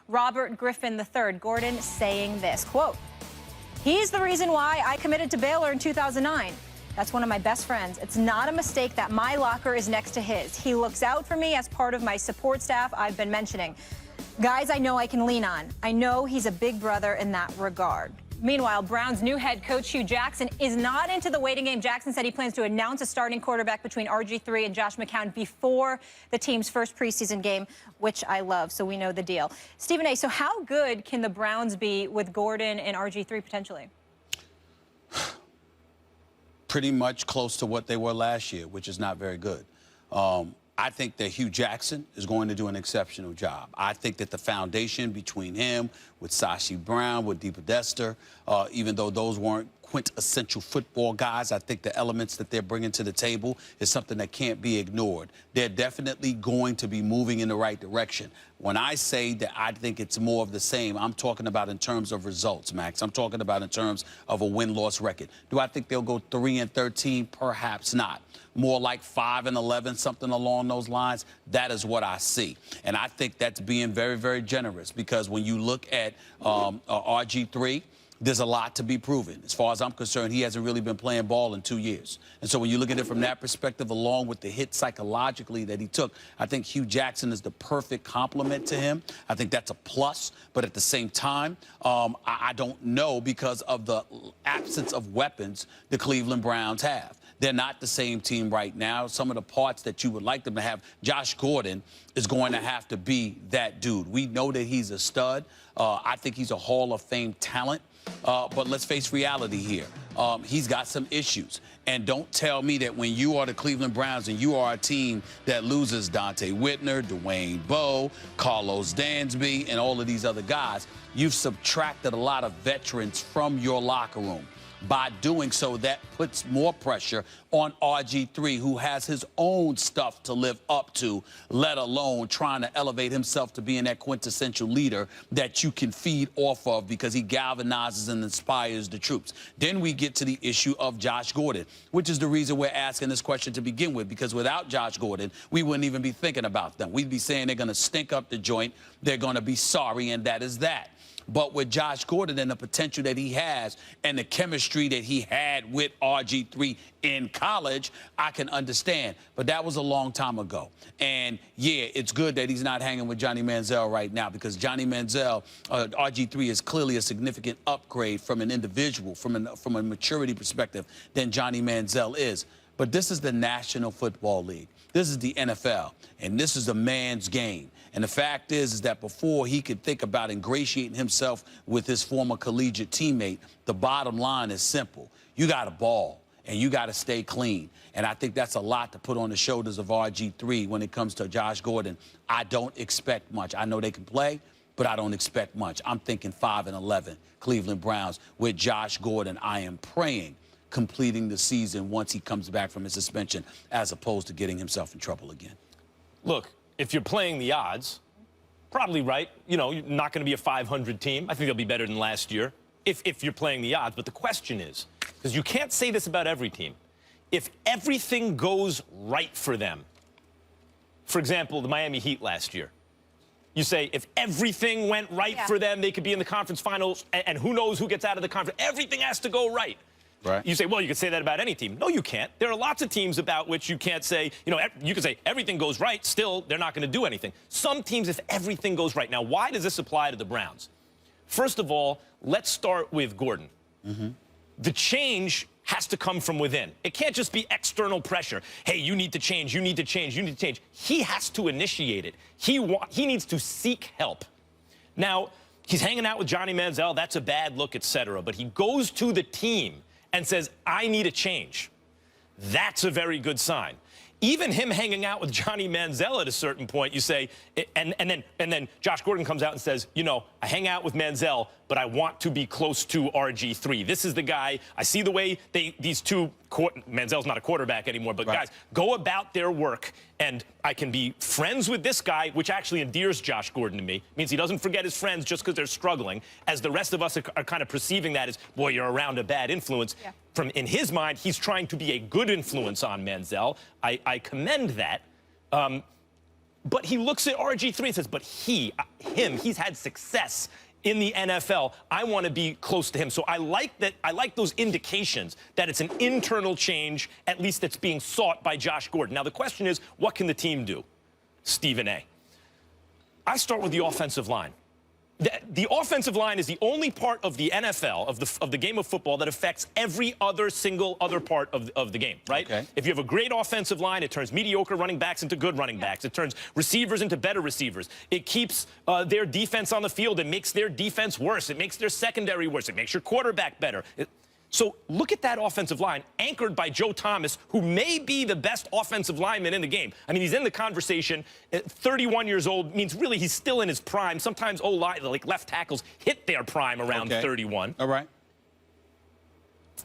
Robert Griffin III, Gordon saying this, quote, "He's the reason why I committed to Baylor in 2009. That's one of my best friends. It's not a mistake that my locker is next to his. He looks out for me as part of my support staff I've been mentioning. Guys I know I can lean on. I know he's a big brother in that regard." Meanwhile, Browns' new head coach Hugh Jackson is not into the waiting game. Jackson said he plans to announce a starting quarterback between RG3 and Josh McCown before the team's first preseason game, which I love, so we know the deal. Stephen A., so how good can the Browns be with Gordon and RG3 potentially? Pretty much close to what they were last year, which is not very good. I think that Hugh Jackson is going to do an exceptional job. I think that the foundation between him, with Sashi Brown, with Deepa Dester, even though those weren't quintessential football guys, I think the elements that they're bringing to the table is something that can't be ignored. They're definitely going to be moving in the right direction. When I say that I think it's more of the same, I'm talking about in terms of results, Max. I'm talking about in terms of a win-loss record. Do I think they'll go 3-13? Perhaps not. More like 5-11, something along those lines. That is what I see. And I think that's being very, very generous, because when you look at RG3, there's a lot to be proven. As far as I'm concerned, he hasn't really been playing ball in 2 years. And so when you look at it from that perspective, along with the hit psychologically that he took, I think Hugh Jackson is the perfect complement to him. I think that's a plus. But at the same time, I don't know, because of the absence of weapons the Cleveland Browns have. They're not the same team right now. Some of the parts that you would like them to have, Josh Gordon is going to have to be that dude. We know that he's a stud. I think he's a Hall of Fame talent. But let's face reality here. He's got some issues. And don't tell me that when you are the Cleveland Browns and you are a team that loses Dante Whitner, Dwayne Bowe, Carlos Dansby, and all of these other guys, you've subtracted a lot of veterans from your locker room. By doing so, that puts more pressure on RG3, who has his own stuff to live up to, let alone trying to elevate himself to being that quintessential leader that you can feed off of, because he galvanizes and inspires the troops. Then we get to the issue of Josh Gordon, which is the reason we're asking this question to begin with, because without Josh Gordon, we wouldn't even be thinking about them. We'd be saying they're going to stink up the joint, they're going to be sorry, and that is that. But with Josh Gordon and the potential that he has and the chemistry that he had with RG3 in college, I can understand. But that was a long time ago. And, yeah, it's good that he's not hanging with Johnny Manziel right now, because Johnny Manziel, RG3 is clearly a significant upgrade from an individual, from a maturity perspective, than Johnny Manziel is. But this is the National Football League. This is the NFL, and this is a man's game. And the fact is that before he could think about ingratiating himself with his former collegiate teammate, the bottom line is simple. You got to ball, and you got to stay clean. And I think that's a lot to put on the shoulders of RG3 when it comes to Josh Gordon. I don't expect much. I know they can play, but I don't expect much. I'm thinking 5-11, Cleveland Browns with Josh Gordon. I am praying completing the season once he comes back from his suspension, as opposed to getting himself in trouble again. Look, if you're playing the odds, probably right. You know, you're not going to be a 500 team. I think they'll be better than last year if you're playing the odds. But the question is, because you can't say this about every team, if everything goes right for them, for example, the Miami Heat last year, you say if everything went right for them, they could be in the conference finals, and who knows who gets out of the conference. Everything has to go right. Right. You say, well, you could say that about any team. No, you can't. There are lots of teams about which you can't say, you know, you can say everything goes right, still they're not going to do anything. Some teams, if everything goes right. Now, why does this apply to the Browns? First of all, let's start with Gordon. The change has to come from within. It can't just be external pressure. Hey, you need to change, you need to change, you need to change. He has to initiate it. He needs to seek help. Now, he's hanging out with Johnny Manziel. That's a bad look, etc. But he goes to the team and says, I need a change. That's a very good sign. Even him hanging out with Johnny Manziel at a certain point, you say, and then Josh Gordon comes out and says, you know, I hang out with Manziel, but I want to be close to RG3. This is the guy. I see the way these two, Manziel's not a quarterback anymore, but guys go about their work, and I can be friends with this guy, which actually endears Josh Gordon to me. It means he doesn't forget his friends just because they're struggling, as the rest of us are kind of perceiving that as, boy, you're around a bad influence. Yeah. In his mind, he's trying to be a good influence on Manziel. I commend that. But he looks at RG3 and says, but he's had success in the NFL. I want to be close to him. So I like that. I like those indications that it's an internal change, at least that's being sought by Josh Gordon. Now, the question is, what can the team do? Stephen A. I start with the offensive line. The offensive line is the only part of the NFL, of the game of football, that affects every single other part of the game, right? Okay. If you have a great offensive line, it turns mediocre running backs into good running backs. It turns receivers into better receivers. It keeps their defense on the field. It makes their defense worse. It makes their secondary worse. It makes your quarterback better. So look at that offensive line, anchored by Joe Thomas, who may be the best offensive lineman in the game. I mean, he's in the conversation. 31 years old means really he's still in his prime. Sometimes like left tackles hit their prime around 31. All right.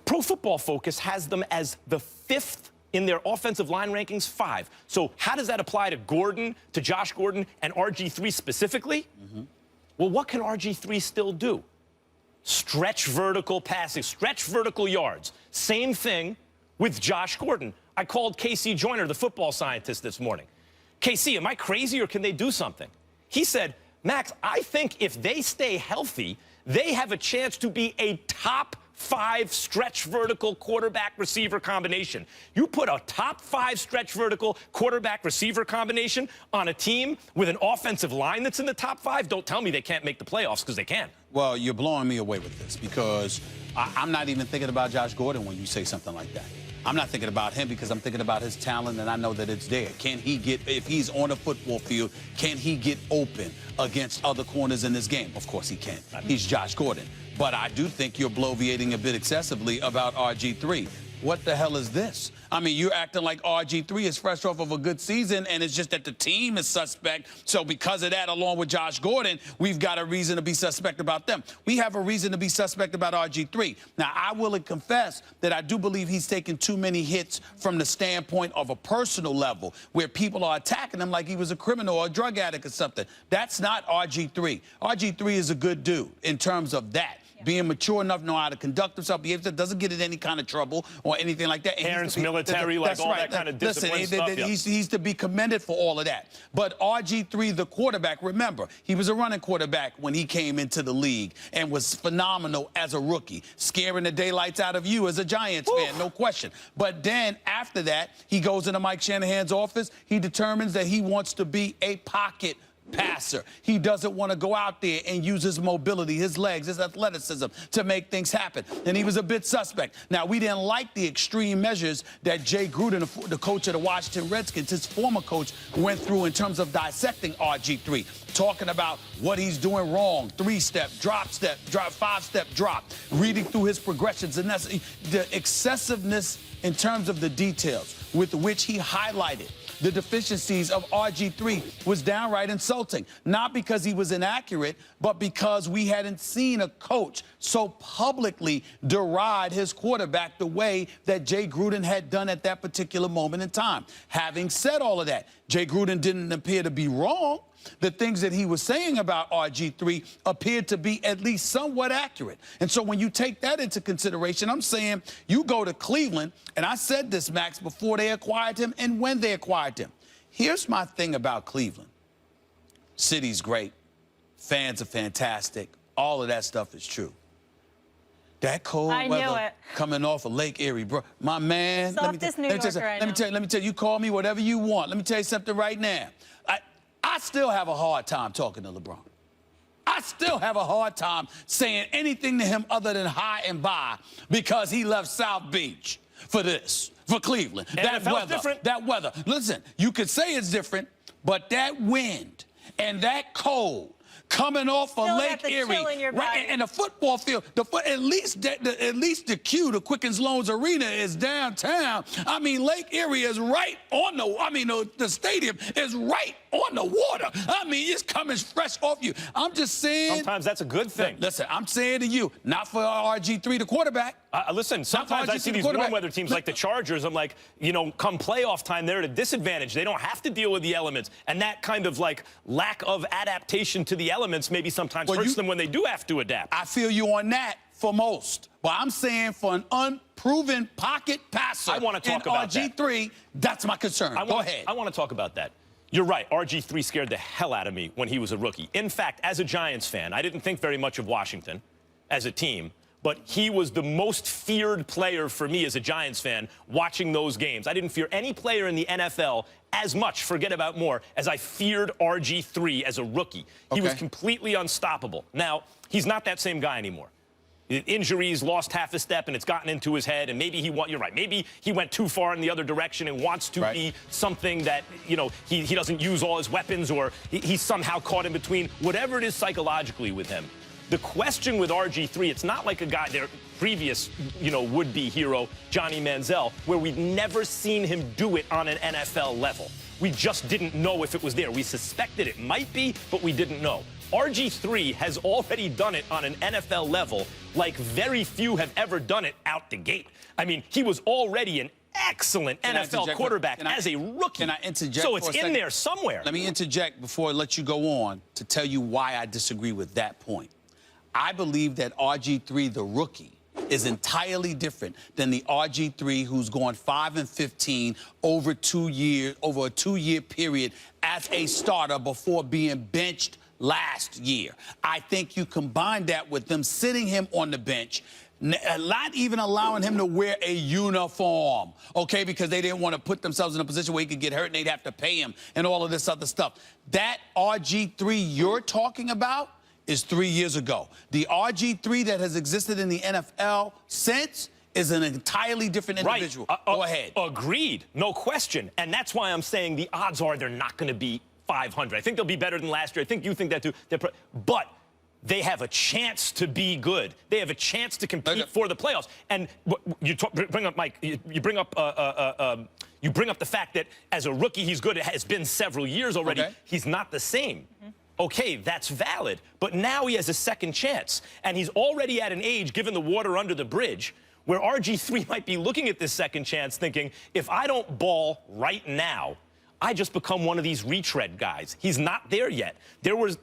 Pro Football Focus has them as the 5th in their offensive line rankings, 5. So how does that apply to Gordon, to Josh Gordon, and RG3 specifically? Well, what can RG3 still do? Stretch vertical passing, stretch vertical yards. Same thing with Josh Gordon. I called Casey Joyner, the football scientist, this morning. Casey, am I crazy or can they do something? He said, Max, I think if they stay healthy, they have a chance to be a top 5 stretch vertical quarterback receiver combination. You put a top 5 stretch vertical quarterback receiver combination on a team with an offensive line that's in the top 5, don't tell me they can't make the playoffs, because they can. Well, you're blowing me away with this, because I'm not even thinking about Josh Gordon when you say something like that. I'm not thinking about him because I'm thinking about his talent, and I know that it's there. Can he get, if he's on a football field, can he get open against other corners in this game? Of course he can. He's Josh Gordon. But I do think you're bloviating a bit excessively about RG3. What the hell is this? I mean, you're acting like RG3 is fresh off of a good season, and it's just that the team is suspect. So because of that, along with Josh Gordon, we've got a reason to be suspect about them. We have a reason to be suspect about RG3. Now, I will confess that I do believe he's taken too many hits from the standpoint of a personal level, where people are attacking him like he was a criminal or a drug addict or something. That's not RG3. RG3 is a good dude in terms of that. Being mature enough, know how to conduct himself, doesn't get in any kind of trouble or anything like that. Parents, military, like all that kind of discipline stuff. He's to be commended for all of that. But RG3, the quarterback, remember, he was a running quarterback when he came into the league and was phenomenal as a rookie, scaring the daylights out of you as a Giants fan, no question. But then after that, he goes into Mike Shanahan's office. He determines that he wants to be a pocket passer. He doesn't want to go out there and use his mobility, his legs, his athleticism to make things happen. And he was a bit suspect. Now, we didn't like the extreme measures that Jay Gruden, the coach of the Washington Redskins, his former coach, went through in terms of dissecting RG3, talking about what he's doing wrong, 3-step, drop, 5-step drop, reading through his progressions. And that's the excessiveness in terms of the details with which he highlighted the deficiencies of RG3 was downright insulting, not because he was inaccurate, but because we hadn't seen a coach so publicly deride his quarterback the way that Jay Gruden had done at that particular moment in time. Having said all of that, Jay Gruden didn't appear to be wrong. The things that he was saying about RG3 appeared to be at least somewhat accurate. And so when you take that into consideration, I'm saying you go to Cleveland, and I said this, Max, before they acquired him and when they acquired him. Here's my thing about Cleveland. City's great. Fans are fantastic. All of that stuff is true. That cold weather coming off of Lake Erie, bro. My man, let me tell you, you call me whatever you want. Let me tell you something right now. I still have a hard time talking to LeBron. I still have a hard time saying anything to him other than hi and bye, because he left South Beach for this, for Cleveland. That weather. Listen, you could say it's different, but that wind and that cold coming off of Lake Erie, right, and the football field, at least the Q, the Quickens Loans Arena, is downtown. I mean, Lake Erie is right on the stadium is right on the water. I mean, it's coming fresh off you. I'm just saying. Sometimes that's a good thing. Listen, I'm saying to you, not for RG3, the quarterback. Listen, sometimes I see these warm weather teams like the Chargers. I'm like, you know, come playoff time, they're at a disadvantage. They don't have to deal with the elements. And that kind of like lack of adaptation to the elements maybe sometimes hurts them when they do have to adapt. I feel you on that for most. But I'm saying for an unproven pocket passer, I want to talk about RG3, that's my concern. Go ahead. I want to talk about that. You're right. RG3 scared the hell out of me when he was a rookie. In fact, as a Giants fan, I didn't think very much of Washington as a team, but he was the most feared player for me as a Giants fan watching those games. I didn't fear any player in the NFL as much, forget about more, as I feared RG3 as a rookie. He was completely unstoppable. Now, he's not that same guy anymore. Injuries, lost half a step, and it's gotten into his head, and maybe you're right, maybe he went too far in the other direction and wants to be something that, you know, he doesn't use all his weapons, or he's somehow caught in between, whatever it is psychologically with him. The question with RG3, it's not like a guy, their previous, you know, would-be hero, Johnny Manziel, where we'd never seen him do it on an NFL level. We just didn't know if it was there. We suspected it might be, but we didn't know. RG3 has already done it on an NFL level like very few have ever done it out the gate. I mean, he was already an excellent NFL quarterback as a rookie. Can I interject? So it's in there somewhere. Let me interject before I let you go on to tell you why I disagree with that point. I believe that RG3, the rookie, is entirely different than the RG3 who's gone 5-15 over a 2-year period as a starter before being benched last year. I think you combine that with them sitting him on the bench, not even allowing him to wear a uniform, okay, because they didn't want to put themselves in a position where he could get hurt and they'd have to pay him and all of this other stuff. That RG3 you're talking about is 3 years ago. The RG3 that has existed in the NFL since is an entirely different individual. Go ahead. Agreed. No question. And that's why I'm saying the odds are they're not going to be 500. I think they'll be better than last year. I think you think that too. But they have a chance to be good. They have a chance to compete for the playoffs. And you bring up, Mike, you bring up the fact that as a rookie he's good. It has been several years already. He's not the same. Okay, that's valid. But now he has a second chance. And he's already at an age, given the water under the bridge, where RG3 might be looking at this second chance thinking, if I don't ball right now, I just become one of these retread guys. He's not there yet. There was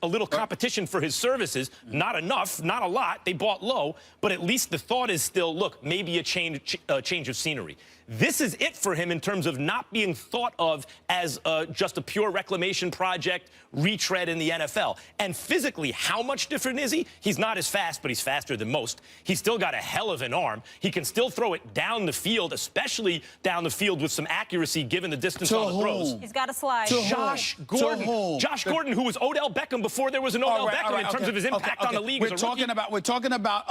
a little competition for his services. Not enough, not a lot. They bought low, but at least the thought is still, look, maybe a change of scenery. This is it for him in terms of not being thought of as just a pure reclamation project, retread in the NFL. And physically, how much different is he? He's not as fast, but he's faster than most. He's still got a hell of an arm. He can still throw it down the field, especially down the field with some accuracy given the distance on the throws. He's got a slide. Josh Gordon. Josh Gordon, who was Odell Beckham before there was an Odell Beckham in terms of his impact on the league. We're talking about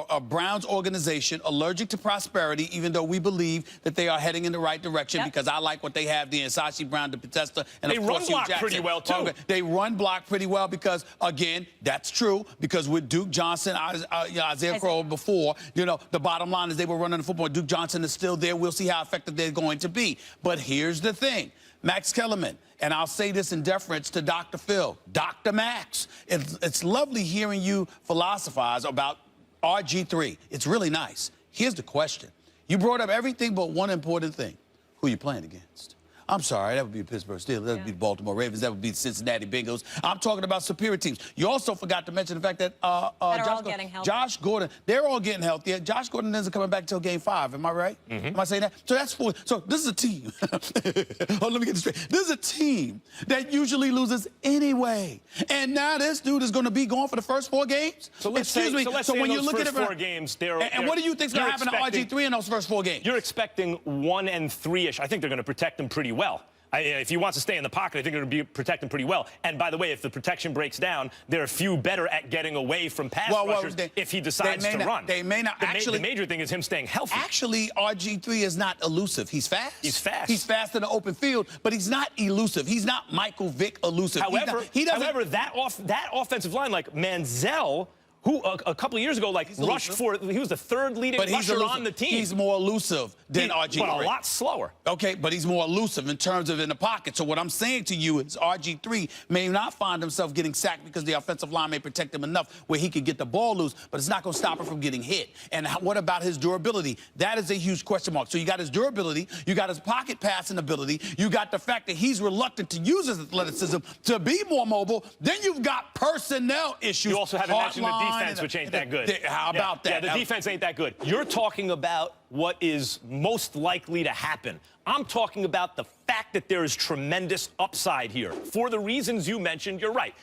a Browns organization allergic to prosperity, even though we believe that they are heading in the right direction because I like what they have there, Sashi Brown, DePodesta, and they of course run block pretty well, too. They run block pretty well because, again, that's true, because with Duke Johnson, Isaiah Crowell before, you know, the bottom line is they were running the football. Duke Johnson is still there. We'll see how effective they're going to be. But here's the thing. Max Kellerman, and I'll say this in deference to Dr. Phil, Dr. Max, it's lovely hearing you philosophize about RG3. It's really nice. Here's the question. You brought up everything but one important thing. Who are you playing against? I'm sorry, that would be the Pittsburgh Steelers, that would be the Baltimore Ravens, that would be the Cincinnati Bengals. I'm talking about superior teams. You also forgot to mention the fact that Josh Gordon, they're all getting healthier. Josh Gordon isn't coming back until Game 5, am I right? Am I saying that? So that's four. So this is a team. Oh, let me get this straight. This is a team that usually loses anyway. And now this dude is going to be gone for the first 4 games? So let's say in those first 4 games, and what do you think is going to happen to RG3 in those first 4 games? You're expecting 1 and 3-ish. I think they're going to protect him pretty well. If he wants to stay in the pocket, I think they're going to protect him pretty well. And by the way, if the protection breaks down, there are few better at getting away from pass rushers if he decides to run. They may not. The major thing is him staying healthy. Actually, RG3 is not elusive. He's fast. He's fast. He's fast in the open field, but he's not elusive. He's not Michael Vick elusive. However, that offensive line, like Manziel, who a couple of years ago, like, rushed for, he was the 3rd leading rusher on the team. He's more elusive than RG3. But a lot slower. Okay, but he's more elusive in terms of in the pocket. So what I'm saying to you is RG3 may not find himself getting sacked because the offensive line may protect him enough where he could get the ball loose, but it's not going to stop him from getting hit. And what about his durability? That is a huge question mark. So you got his durability, you got his pocket passing ability, you got the fact that he's reluctant to use his athleticism to be more mobile. Then you've got personnel issues. You also haven't mentioned the line. Defense, which ain't that good. How about that? Yeah, the defense ain't that good. You're talking about what is most likely to happen. I'm talking about the fact that there is tremendous upside here. For the reasons you mentioned, you're right.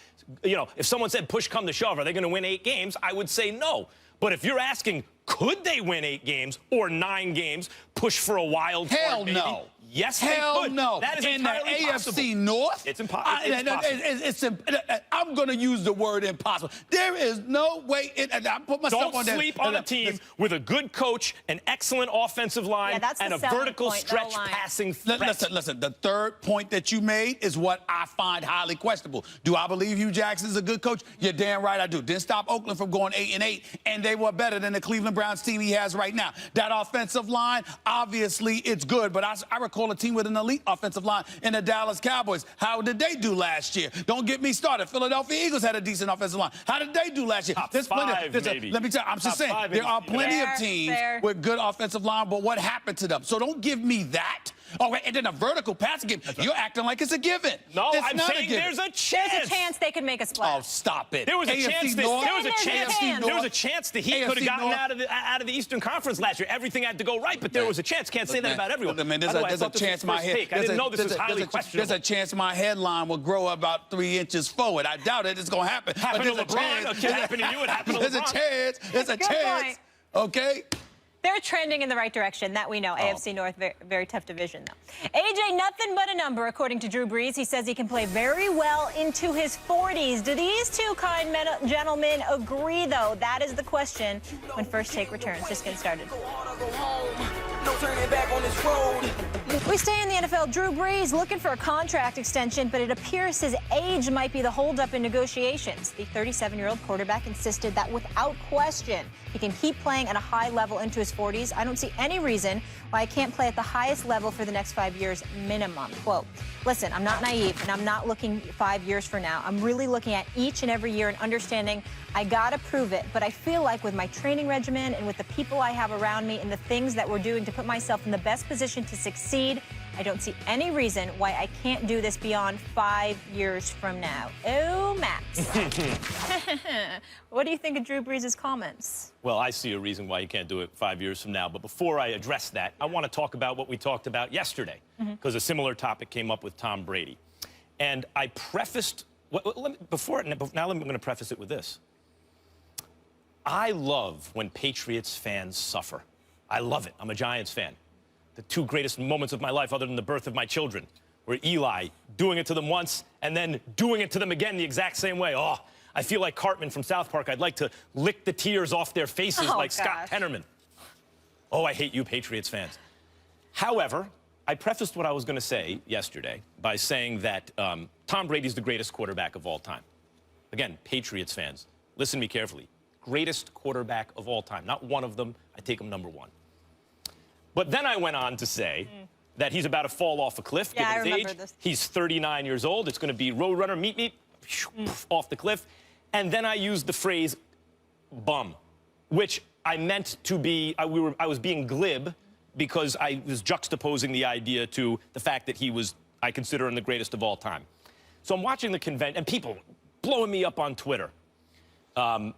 You know, if someone said push come to shove, are they going to win 8 games? I would say no. But if you're asking, could they win 8 games or 9 games, push for a wild card? Hell maybe? no. Yes, hell they could. no. That is in the entirely possible. AFC North, It's impossible. I'm going to use the word impossible. There is no way. I put myself Don't on there. sleep on a team with a good coach, an excellent offensive line, and a vertical stretch passing threat. Listen. The third point that you made is what I find highly questionable. Do I believe Hugh Jackson's a good coach? You're damn right I do. Didn't stop Oakland from going 8-8, and they were better than the Cleveland Browns team he has right now. That offensive line, obviously, it's good, but I recall a team with an elite offensive line in the Dallas Cowboys. How did they do last year? Don't get me started. Philadelphia Eagles had a decent offensive line. How did they do last year? Top 5, maybe. Let me tell you, I'm just saying, there are plenty of teams with good offensive line, but what happened to them? So don't give me that. Oh, and then a vertical passing game. You're acting like it's a given. No, it's I'm not saying there's a chance. There's a chance they could make a splash. Oh, stop it. There was a chance. There was a chance the Heat could have gotten North. out of the Eastern Conference last year. Everything had to go right, but there was a chance. Can't say that about everyone. Man, there's a chance my head. I didn't know this was highly questionable. There's a chance my headline will grow about 3 inches forward. I doubt it. It's going to happen. Happened to LeBron. It happened to you. It happened to LeBron. There's a chance. There's a chance. Okay. They're trending in the right direction, that we know. AFC North, very, very tough division, though. AJ, nothing but a number, according to Drew Brees. He says he can play very well into his 40s. Do these two kind gentlemen agree, though? That is the question when First Take returns. Just getting started. We stay in the NFL. Drew Brees looking for a contract extension, but it appears his age might be the holdup in negotiations. The 37-year-old quarterback insisted that without question, he can keep playing at a high level into his 40s. I don't see any reason why I can't play at the highest level for the next 5 years minimum. Quote, listen, I'm not naive, and I'm not looking 5 years from now. I'm really looking at each and every year and understanding I got to prove it. But I feel like with my training regimen and with the people I have around me and the things that we're doing to put myself in the best position to succeed, I don't see any reason why I can't do this beyond 5 years from now. Oh, Max. What do you think of Drew Brees' comments? Well, I see a reason why you can't do it 5 years from now. But before I address that, I want to talk about what we talked about yesterday, because a similar topic came up with Tom Brady. And I prefaced, now I'm going to preface it with this. I love when Patriots fans suffer. I love it. I'm a Giants fan. The 2 greatest moments of my life, other than the birth of my children, were Eli doing it to them once and then doing it to them again the exact same way. Oh, I feel like Cartman from South Park. I'd like to lick the tears off their faces like Scott Pennerman. Oh, I hate you Patriots fans. However, I prefaced what I was going to say yesterday by saying that Tom Brady's the greatest quarterback of all time. Again, Patriots fans, listen to me carefully. Greatest quarterback of all time. Not one of them. I take him number 1. But then I went on to say that he's about to fall off a cliff given his age. He's 39 years old. It's going to be Roadrunner, meet, off the cliff. And then I used the phrase bum, which I meant to be, I was being glib because I was juxtaposing the idea to the fact that he was, I consider him the greatest of all time. So I'm watching the convention, and people blowing me up on Twitter. They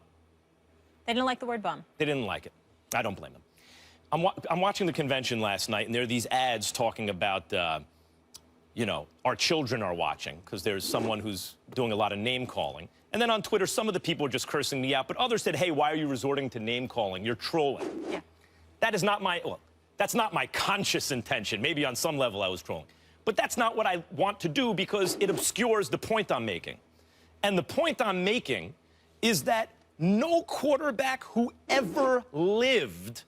didn't like the word bum. They didn't like it. I don't blame them. I'm watching the convention last night, and there are these ads talking about, you know, our children are watching, because there's someone who's doing a lot of name-calling. And then on Twitter, some of the people are just cursing me out, but others said, hey, why are you resorting to name-calling? You're trolling. Yeah. That is not my, well, that's not my conscious intention. Maybe on some level I was trolling. But that's not what I want to do because it obscures the point I'm making. And the point I'm making is that no quarterback who ever lived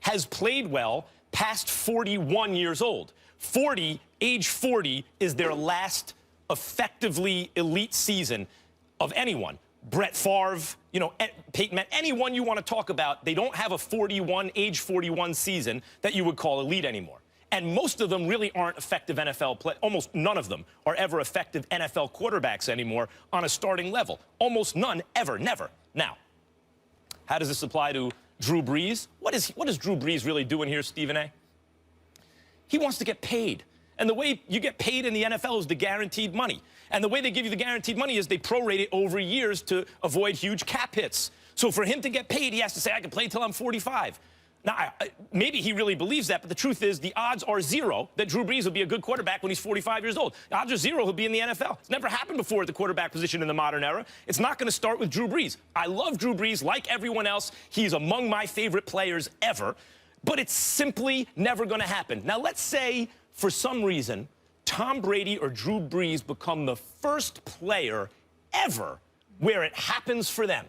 has played well past 41 years old. Age 40 is their last effectively elite season of anyone. Brett Favre, you know, Peyton Manning, anyone you want to talk about, they don't have a age 41 season that you would call elite anymore. And most of them really aren't effective NFL play. Almost none of them are ever effective NFL quarterbacks anymore on a starting level. Almost none, ever, never. Now, how does this apply to Drew Brees? What is Drew Brees really doing here, Stephen A? He wants to get paid. And the way you get paid in the NFL is the guaranteed money. And the way they give you the guaranteed money is they prorate it over years to avoid huge cap hits. So for him to get paid, he has to say, I can play till I'm 45. Now, maybe he really believes that, but the truth is the odds are zero that Drew Brees will be a good quarterback when he's 45 years old. The odds are zero he'll be in the NFL. It's never happened before at the quarterback position in the modern era. It's not going to start with Drew Brees. I love Drew Brees like everyone else. He's among my favorite players ever, but it's simply never going to happen. Now, let's say for some reason Tom Brady or Drew Brees become the first player ever where it happens for them.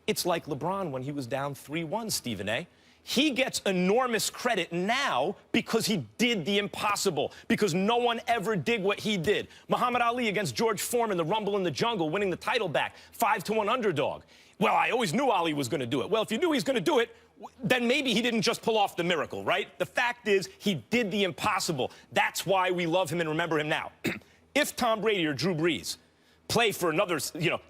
It's like LeBron when he was down 3-1, Stephen A. He gets enormous credit now because he did the impossible, because no one ever did what he did. Muhammad Ali against George Foreman, the Rumble in the Jungle, winning the title back, 5-1 underdog. Well, I always knew Ali was going to do it. Well, if you knew he was going to do it, then maybe he didn't just pull off the miracle, right? The fact is he did the impossible. That's why we love him and remember him now. If Tom Brady or Drew Brees play for another,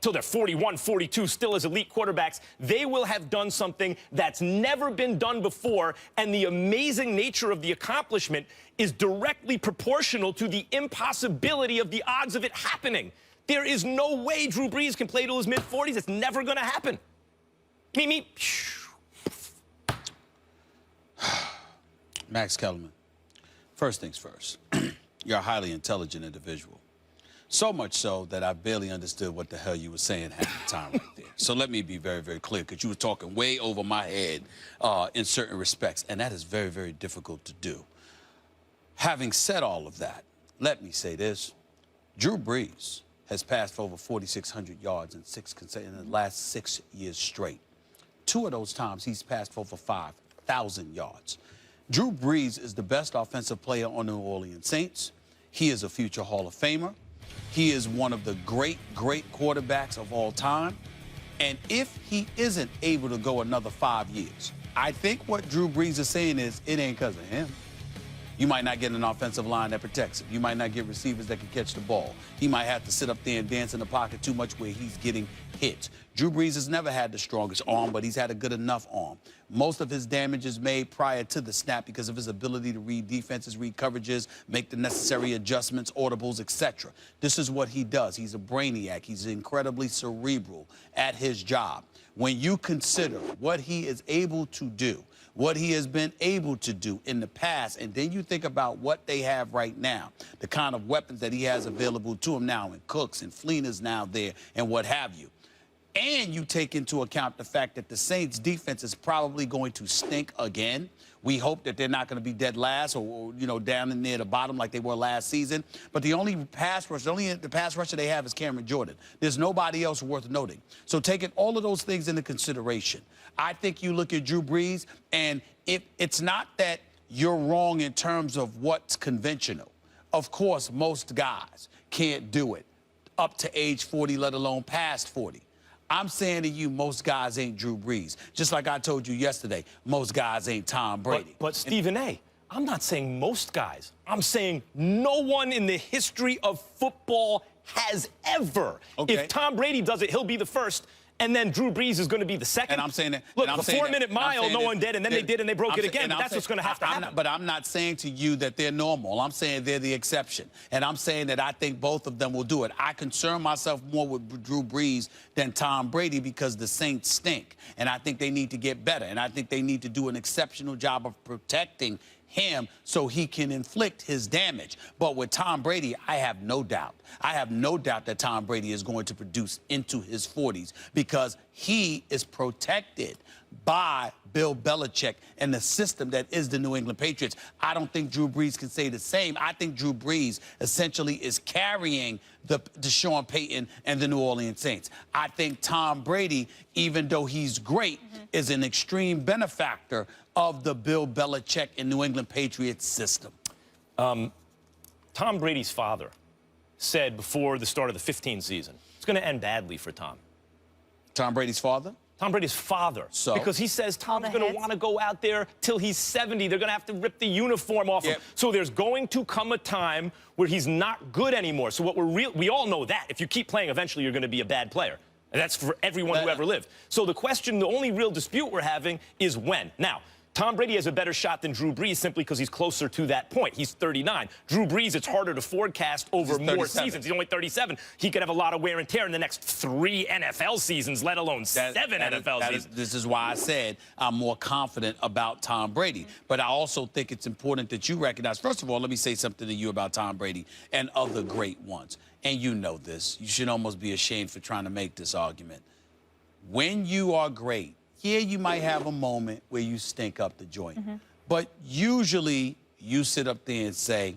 till they're 41, 42, still as elite quarterbacks, they will have done something that's never been done before, and the amazing nature of the accomplishment is directly proportional to the impossibility of the odds of it happening. There is no way Drew Brees can play till his mid-40s. It's never going to happen. Me. Max Kellerman, first things first, you're a highly intelligent individual. So much so that I barely understood what the hell you were saying half the time right there. So let me be very, very clear, because you were talking way over my head in certain respects, and that is very, very difficult to do. Having said all of that, let me say this. Drew Brees has passed for over 4,600 yards in the last 6 years straight. 2 of those times he's passed for over 5,000 yards. Drew Brees is the best offensive player on the New Orleans Saints. He is a future Hall of Famer. He is one of the great, great quarterbacks of all time. And if he isn't able to go another 5 years, I think what Drew Brees is saying is it ain't because of him. You might not get an offensive line that protects him. You might not get receivers that can catch the ball. He might have to sit up there and dance in the pocket too much where he's getting hit. Drew Brees has never had the strongest arm, but he's had a good enough arm. Most of his damage is made prior to the snap because of his ability to read defenses, read coverages, make the necessary adjustments, audibles, etc. This is what he does. He's a brainiac. He's incredibly cerebral at his job. When you consider what he is able to do, what he has been able to do in the past, and then you think about what they have right now, the kind of weapons that he has available to him now, and Cooks and Fleener's now there, and what have you. And you take into account the fact that the Saints' defense is probably going to stink again. We hope that they're not going to be dead last or down in near the bottom like they were last season. But the only pass rusher they have is Cameron Jordan. There's nobody else worth noting. So taking all of those things into consideration, I think you look at Drew Brees, and if it's not that you're wrong in terms of what's conventional. Of course, most guys can't do it up to age 40, let alone past 40. I'm saying to you, most guys ain't Drew Brees. Just like I told you yesterday, most guys ain't Tom Brady. But Stephen A., I'm not saying most guys. I'm saying no one in the history of football has ever. Okay. If Tom Brady does it, he'll be the first, and then Drew Brees is going to be the second. And I'm saying that. Look, the 4-minute mile, no one did, and then they did, and they broke it again. But that's what's going to have to happen. But I'm not saying to you that they're normal. I'm saying they're the exception. And I'm saying that I think both of them will do it. I concern myself more with Drew Brees than Tom Brady because the Saints stink. And I think they need to get better. And I think they need to do an exceptional job of protecting him so he can inflict his damage. But with Tom Brady, I have no doubt. I have no doubt that Tom Brady is going to produce into his 40s because he is protected by Bill Belichick and the system that is the New England Patriots. I don't think Drew Brees can say the same. I think Drew Brees essentially is carrying the Sean Payton and the New Orleans Saints. I think Tom Brady, even though he's great, is an extreme benefactor of the Bill Belichick and New England Patriots system. Tom Brady's father said before the start of the 15 season, it's going to end badly for Tom. Tom Brady's father? Tom Brady's father. So? Because he says Tom's going to want to go out there till he's 70. They're going to have to rip the uniform off him. So there's going to come a time where he's not good anymore. So what we all know that. If you keep playing, eventually you're going to be a bad player. And that's for everyone who ever lived. So the question, the only real dispute we're having is when. Now, Tom Brady has a better shot than Drew Brees simply because he's closer to that point. He's 39. Drew Brees, it's harder to forecast over more seasons. He's only 37. He could have a lot of wear and tear in the next 3 NFL seasons, let alone 7 NFL seasons. This is why I said I'm more confident about Tom Brady. But I also think it's important that you recognize, first of all, let me say something to you about Tom Brady and other great ones. And you know this. You should almost be ashamed for trying to make this argument. When you are great, yeah, you might have a moment where you stink up the joint. But usually you sit up there and say,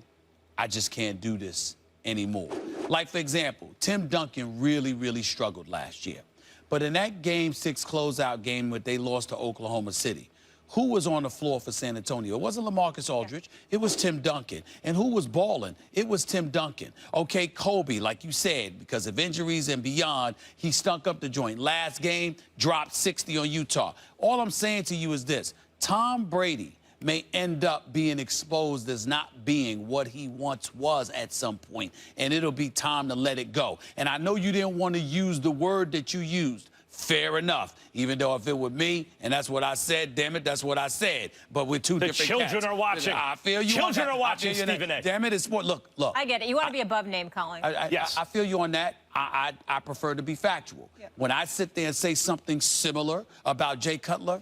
I just can't do this anymore. Like, for example, Tim Duncan really struggled last year. But in that Game 6 closeout game where they lost to Oklahoma City, who was on the floor for San Antonio? It wasn't LaMarcus Aldridge. It was Tim Duncan. And who was balling? It was Tim Duncan. Okay, Kobe, like you said, because of injuries and beyond, he stunk up the joint. Last game, dropped 60 on Utah. All I'm saying to you is this. Tom Brady may end up being exposed as not being what he once was at some point, and it'll be time to let it go. And I know you didn't want to use the word that you used. Fair enough. Even though if it were me, and that's what I said, damn it, that's what I said. But we're two different cats. The children are watching. I feel you. Children are watching, Stephen A. Damn it, it's sport. Look. I get it. You want to be above name calling. Yes. I feel you on that. I prefer to be factual. Yep. When I sit there and say something similar about Jay Cutler,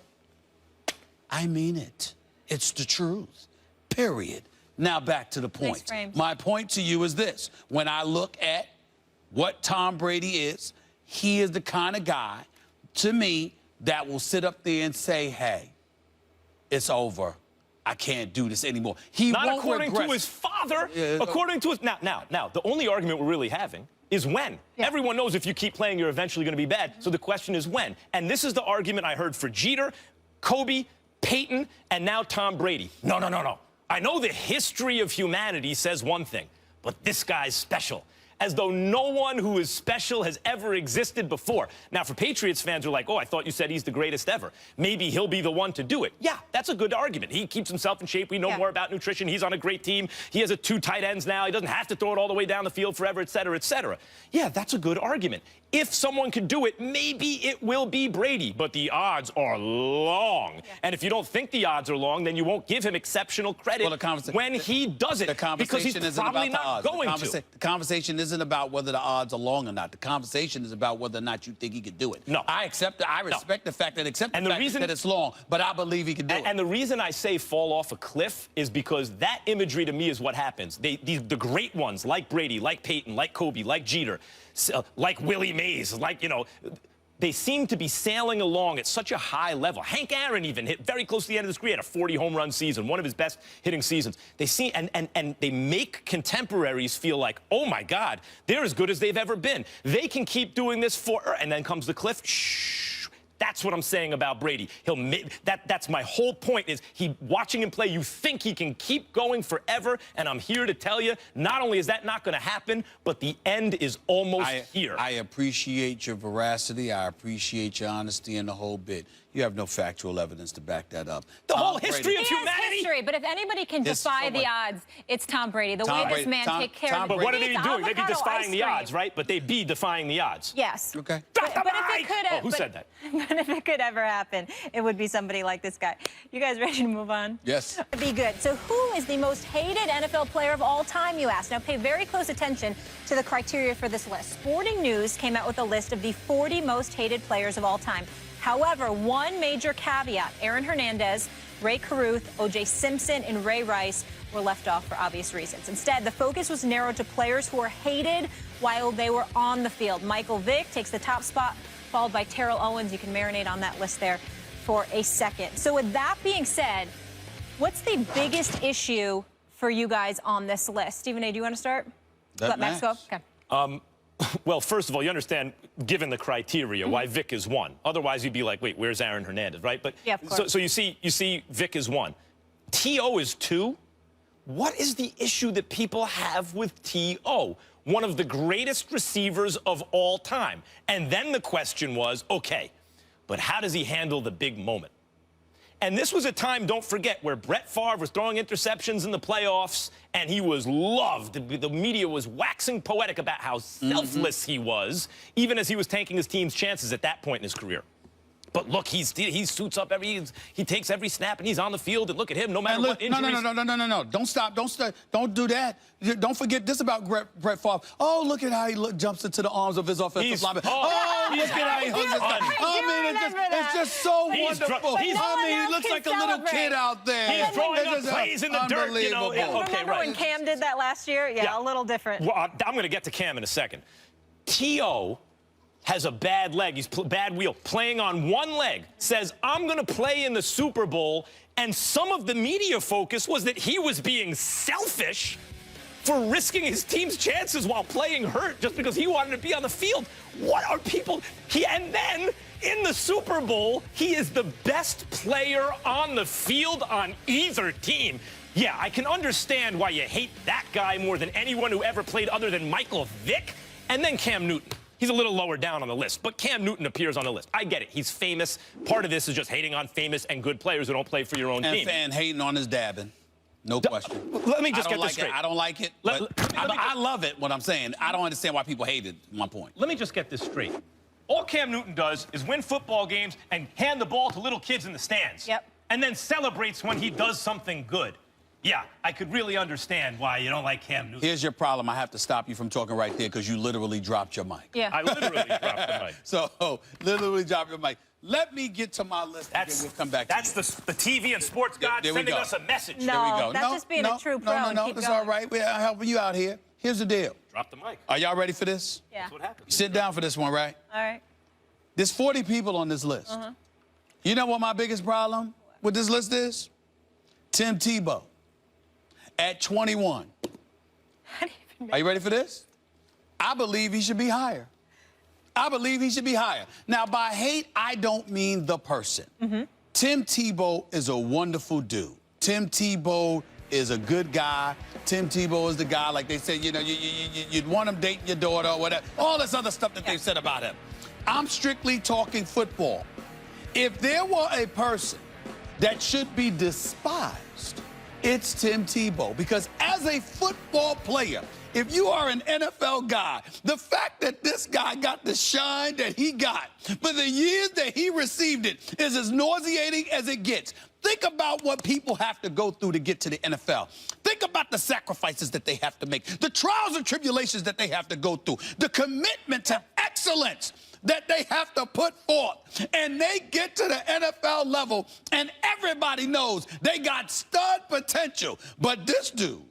I mean it. It's the truth. Period. Now back to the point. My point to you is this. When I look at what Tom Brady is, he is the kind of guy, to me, that will sit up there and say, hey, it's over. I can't do this anymore. He Not won't according regress. to his father. According to his... Now, the only argument we're really having is when. Yeah. Everyone knows if you keep playing, you're eventually going to be bad. So the question is when. And this is the argument I heard for Jeter, Kobe, Peyton, and now Tom Brady. No. I know the history of humanity says one thing, but this guy's special. As though no one who is special has ever existed before. Now, for Patriots fans who are like, oh, I thought you said he's the greatest ever. Maybe he'll be the one to do it. Yeah, that's a good argument. He keeps himself in shape. We know more about nutrition. He's on a great team. He has 2 tight ends now. He doesn't have to throw it all the way down the field forever, et cetera, et cetera. Yeah, that's a good argument. If someone could do it, maybe it will be Brady. But the odds are long. Yeah. And if you don't think the odds are long, then you won't give him exceptional credit when he does it. Because he's probably not going to. The conversation isn't about whether the odds are long or not. The conversation is about whether or not you think he could do it. No. I accept it. I respect the fact that that it's long, but I believe he can do it. And the reason I say fall off a cliff is because that imagery to me is what happens. The great ones, like Brady, like Peyton, like Kobe, like Jeter, like Willie Mays, they seem to be sailing along at such a high level. Hank Aaron even hit very close to the end of his career, had a 40-home run season, one of his best hitting seasons. They see and they make contemporaries feel like, oh my God, they're as good as they've ever been. They can keep doing this and then comes the cliff. Shh. That's what I'm saying about Brady. That's my whole point is watching him play, you think he can keep going forever, and I'm here to tell you, not only is that not going to happen, but the end is almost here. I appreciate your veracity. I appreciate your honesty and the whole bit. You have no factual evidence to back that up. The whole history of humanity. History, but if anybody can defy the odds, it's Tom Brady. The way this man takes care of the But what are they doing? They'd be defying the odds, right? But they'd be defying the odds. Yes. Okay. But if it could, who said that? But if it could ever happen, it would be somebody like this guy. You guys ready to move on? Yes. Be good. So who is the most hated NFL player of all time, you ask? Now pay very close attention to the criteria for this list. Sporting News came out with a list of the 40 most hated players of all time. However, one major caveat, Aaron Hernandez, Ray Caruth, O.J. Simpson, and Ray Rice were left off for obvious reasons. Instead, the focus was narrowed to players who were hated while they were on the field. Michael Vick takes the top spot, followed by Terrell Owens. You can marinate on that list there for a second. So with that being said, what's the biggest issue for you guys on this list? Stephen A., do you want to start? Let Max go? Okay. Well, first of all, you understand, given the criteria, why Vic is 1. Otherwise, you'd be like, wait, where's Aaron Hernandez, right? But yeah, of course. So you see Vic is 1. T.O. is 2. What is the issue that people have with T.O.? One of the greatest receivers of all time. And then the question was, okay, but how does he handle the big moment? And this was a time, don't forget, where Brett Favre was throwing interceptions in the playoffs, and he was loved. The media was waxing poetic about how selfless he was, even as he was taking his team's chances at that point in his career. But look, he suits up he takes every snap and he's on the field. And look at him, no matter what injuries. No. Don't stop. Don't do that. Don't forget this about Brett Favre. Oh, look at how he jumps into the arms of his offensive lineman. Oh, look at how he hugs his guy. I mean, it's just so wonderful. I mean, he looks like a little kid out there. He's drawing up plays in the dirt. You know. Remember when Cam did that last year? Yeah, a little different. Well, I'm going to get to Cam in a second. T.O. has a bad leg. He's bad wheel. Playing on one leg. Says, I'm going to play in the Super Bowl. And some of the media focus was that he was being selfish for risking his team's chances while playing hurt just because he wanted to be on the field. What are people? And then in the Super Bowl, he is the best player on the field on either team. Yeah, I can understand why you hate that guy more than anyone who ever played other than Michael Vick. And then Cam Newton. He's a little lower down on the list, but Cam Newton appears on the list. I get it. He's famous. Part of this is just hating on famous and good players who don't play for your own team. And hating on his dabbing. No question. Let me just get this straight. I don't like it. I love it, what I'm saying. I don't understand why people hate it, my point. Let me just get this straight. All Cam Newton does is win football games and hand the ball to little kids in the stands. Yep. And then celebrates when he does something good. Yeah, I could really understand why you don't like Cam Newton. Here's your problem. I have to stop you from talking right there because you literally dropped your mic. Yeah. I literally dropped the mic. So, literally dropped your mic. Let me get to my list and then we'll come back That's the TV and sports god sending us a message. No, there we go. that's just being a true pro. No, that's all right. We're helping you out here. Here's the deal. Drop the mic. Are y'all ready for this? Yeah. That's what happens. Sit down for this one, right? All right. There's 40 people on this list. You know what my biggest problem with this list is? Tim Tebow at 21. Are you ready for this? I believe he should be higher. I believe he should be higher. Now, by hate, I don't mean the person. Tim Tebow is a wonderful dude. Tim Tebow is a good guy. Tim Tebow is the guy, like they said, you know, you'd want him dating your daughter or whatever. All this other stuff that they've said about him. I'm strictly talking football. If there were a person that should be despised, it's Tim Tebow. Because as a football player, if you are an NFL guy, the fact that this guy got the shine that he got for the years that he received it is as nauseating as it gets. Think about what people have to go through to get to the NFL. Think about the sacrifices that they have to make, the trials and tribulations that they have to go through, the commitment to excellence that they have to put forth. And they get to the NFL level, and everybody knows they got stud potential. But this dude,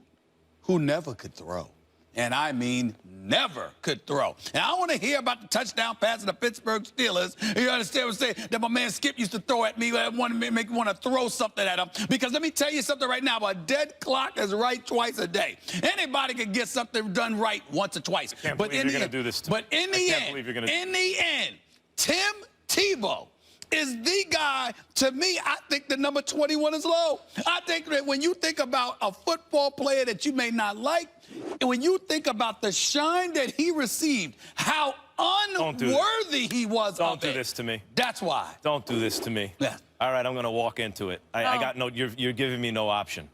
who never could throw, and I mean never could throw. And I want to hear about the touchdown pass of the Pittsburgh Steelers. You understand what I'm saying? That my man Skip used to throw at me. I want to make me want to throw something at him. Because let me tell you something right now. A dead clock is right twice a day. Anybody can get something done right once or twice. I can't believe you're going to do this to me. But in the end, Tim Tebow is the guy. To me, I think the number 21 is low. I think that when you think about a football player that you may not like, and when you think about the shine that he received, how unworthy he was of it. Don't do this to me. That's why. Don't do this to me. Yeah. All right, I'm going to walk into it. I got no, you're giving me no option.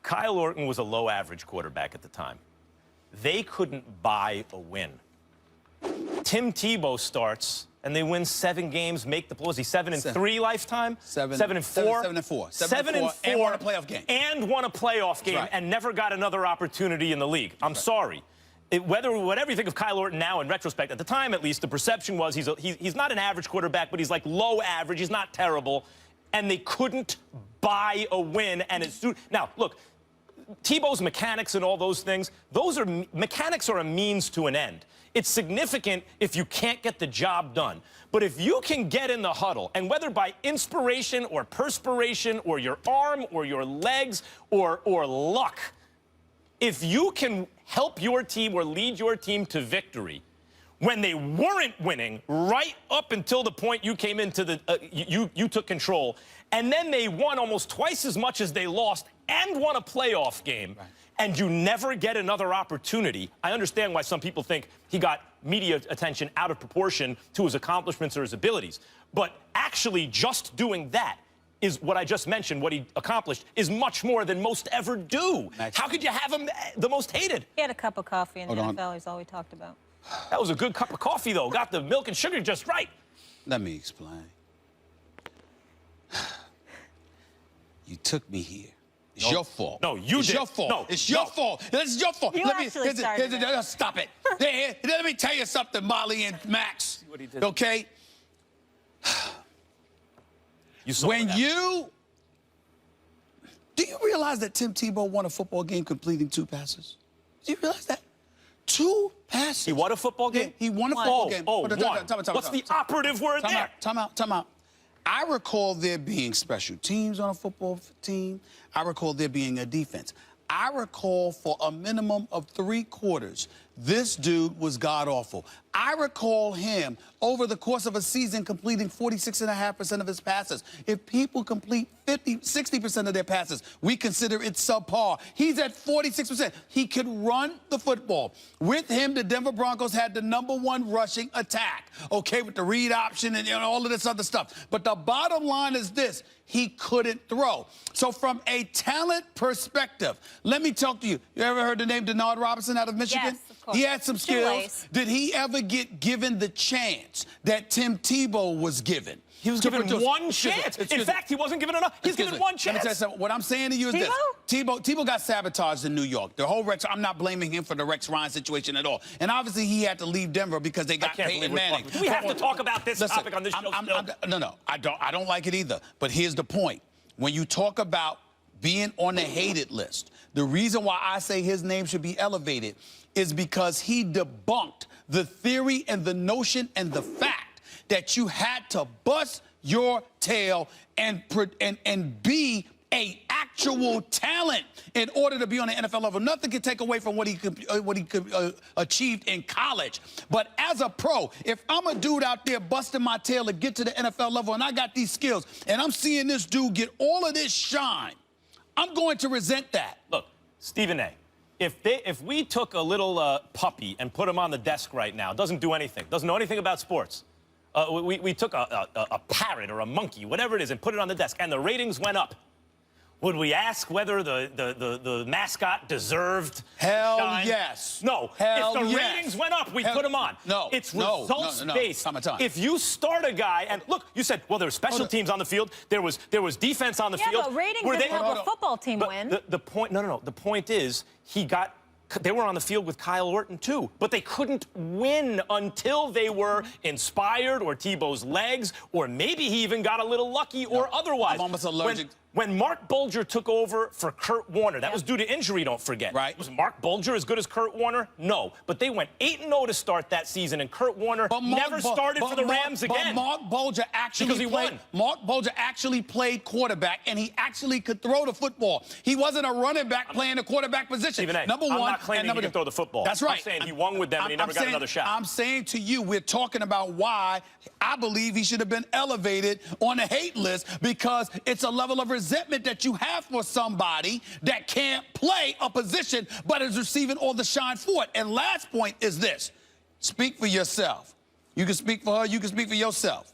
Kyle Orton was a low-average quarterback at the time. They couldn't buy a win. Tim Tebow starts, and they win 7 games, make the playoffs. He's 7-3 lifetime. 7-4. 7-4. 7-4. And won a playoff game. And won a playoff game, and never got another opportunity in the league. I'm sorry. Whatever you think of Kyle Orton now in retrospect, at the time at least, the perception was he's not an average quarterback, but he's like low average. He's not terrible. And they couldn't buy a win. And it's now, look, Tebow's mechanics and all those things, mechanics are a means to an end. It's significant if you can't get the job done. But if you can get in the huddle, and whether by inspiration or perspiration or your arm or your legs or luck, if you can help your team or lead your team to victory when they weren't winning right up until the point you came into the, you took control, and then they won almost twice as much as they lost and won a playoff game, and you never get another opportunity. I understand why some people think he got media attention out of proportion to his accomplishments or his abilities. But actually just doing that is what I just mentioned, what he accomplished, is much more than most ever do. How could you have him the most hated? He had a cup of coffee in the NFL. He's all we talked about. That was a good cup of coffee, though. Got the milk and sugar just right. Let me explain. You took me here. It's your fault. No, you it's did. Your fault. No, it's your fault. It's your fault. You actually started it. Stop it. Let me tell you something, Molly and Max. What he did. Okay? You saw when that. Do you realize that Tim Tebow won a football game completing 2 passes? Do you realize that? 2 passes. He won a football game? Yeah, he won a football game. Oh, Time out. What's the operative word there? Time out. I recall there being special teams on a football team. I recall there being a defense. I recall for a minimum of 3 quarters, this dude was god-awful. I recall him, over the course of a season, completing 46.5% of his passes. If people complete 60% of their passes, we consider it subpar. He's at 46%. He could run the football. With him, the Denver Broncos had the #1 rushing attack, okay, with the read option and all of this other stuff. But the bottom line is this. He couldn't throw. So from a talent perspective, let me talk to you. You ever heard the name Denard Robinson out of Michigan? Yes, of course. He had some skills. Shoelace. Did he ever get given the chance that Tim Tebow was given? He was given one chance. In fact, he wasn't given enough. He's given one Let me chance. tell you something. What I'm saying to you is this. Tebow got sabotaged in New York. The whole Rex, I'm not blaming him for the Rex Ryan situation at all. And obviously he had to leave Denver because they got Peyton Manning. Do we have to talk about this topic on this show still? No, I don't like it either. But here's the point. When you talk about being on the hated list, the reason why I say his name should be elevated is because he debunked the theory and the notion and the fact that you had to bust your tail and be a actual talent in order to be on the NFL level. Nothing can take away from what he could achieved in college. But as a pro, if I'm a dude out there busting my tail to get to the NFL level and I got these skills and I'm seeing this dude get all of this shine, I'm going to resent that. Look, Stephen A., if we took a little puppy and put him on the desk right now, doesn't do anything, doesn't know anything about sports. We took a parrot or a monkey, whatever it is, and put it on the desk, and the ratings went up. Would we ask whether the mascot deserved Hell shine? yes. No. Hell if the yes. ratings went up, we put him on. No. It's no, results-based. Time. If you start a guy, and look, you said, well, there were special teams on the field. There was defense on the field. Yeah, but ratings didn't help a football team win. The point, no. The point is, they were on the field with Kyle Orton, too. But they couldn't win until they were inspired, or Tebow's legs, or maybe he even got a little lucky or otherwise. I'm almost allergic. When Mark Bulger took over for Kurt Warner, that was due to injury, don't forget. Right. Was Mark Bulger as good as Kurt Warner? No. But they went 8-0 to start that season, and Kurt Warner never started for the Rams again. But Mark Bulger actually played quarterback, and he actually could throw the football. He wasn't a running back playing the quarterback position. Stephen A., Number one, I'm not claiming he can throw the football. That's right. I'm saying he won with them, and he never got another shot. I'm saying to you, we're talking about why I believe he should have been elevated on the hate list, because it's a level of resentment that you have for somebody that can't play a position but is receiving all the shine for it. And last point is this. Speak for yourself. You can speak for her, you can speak for yourself.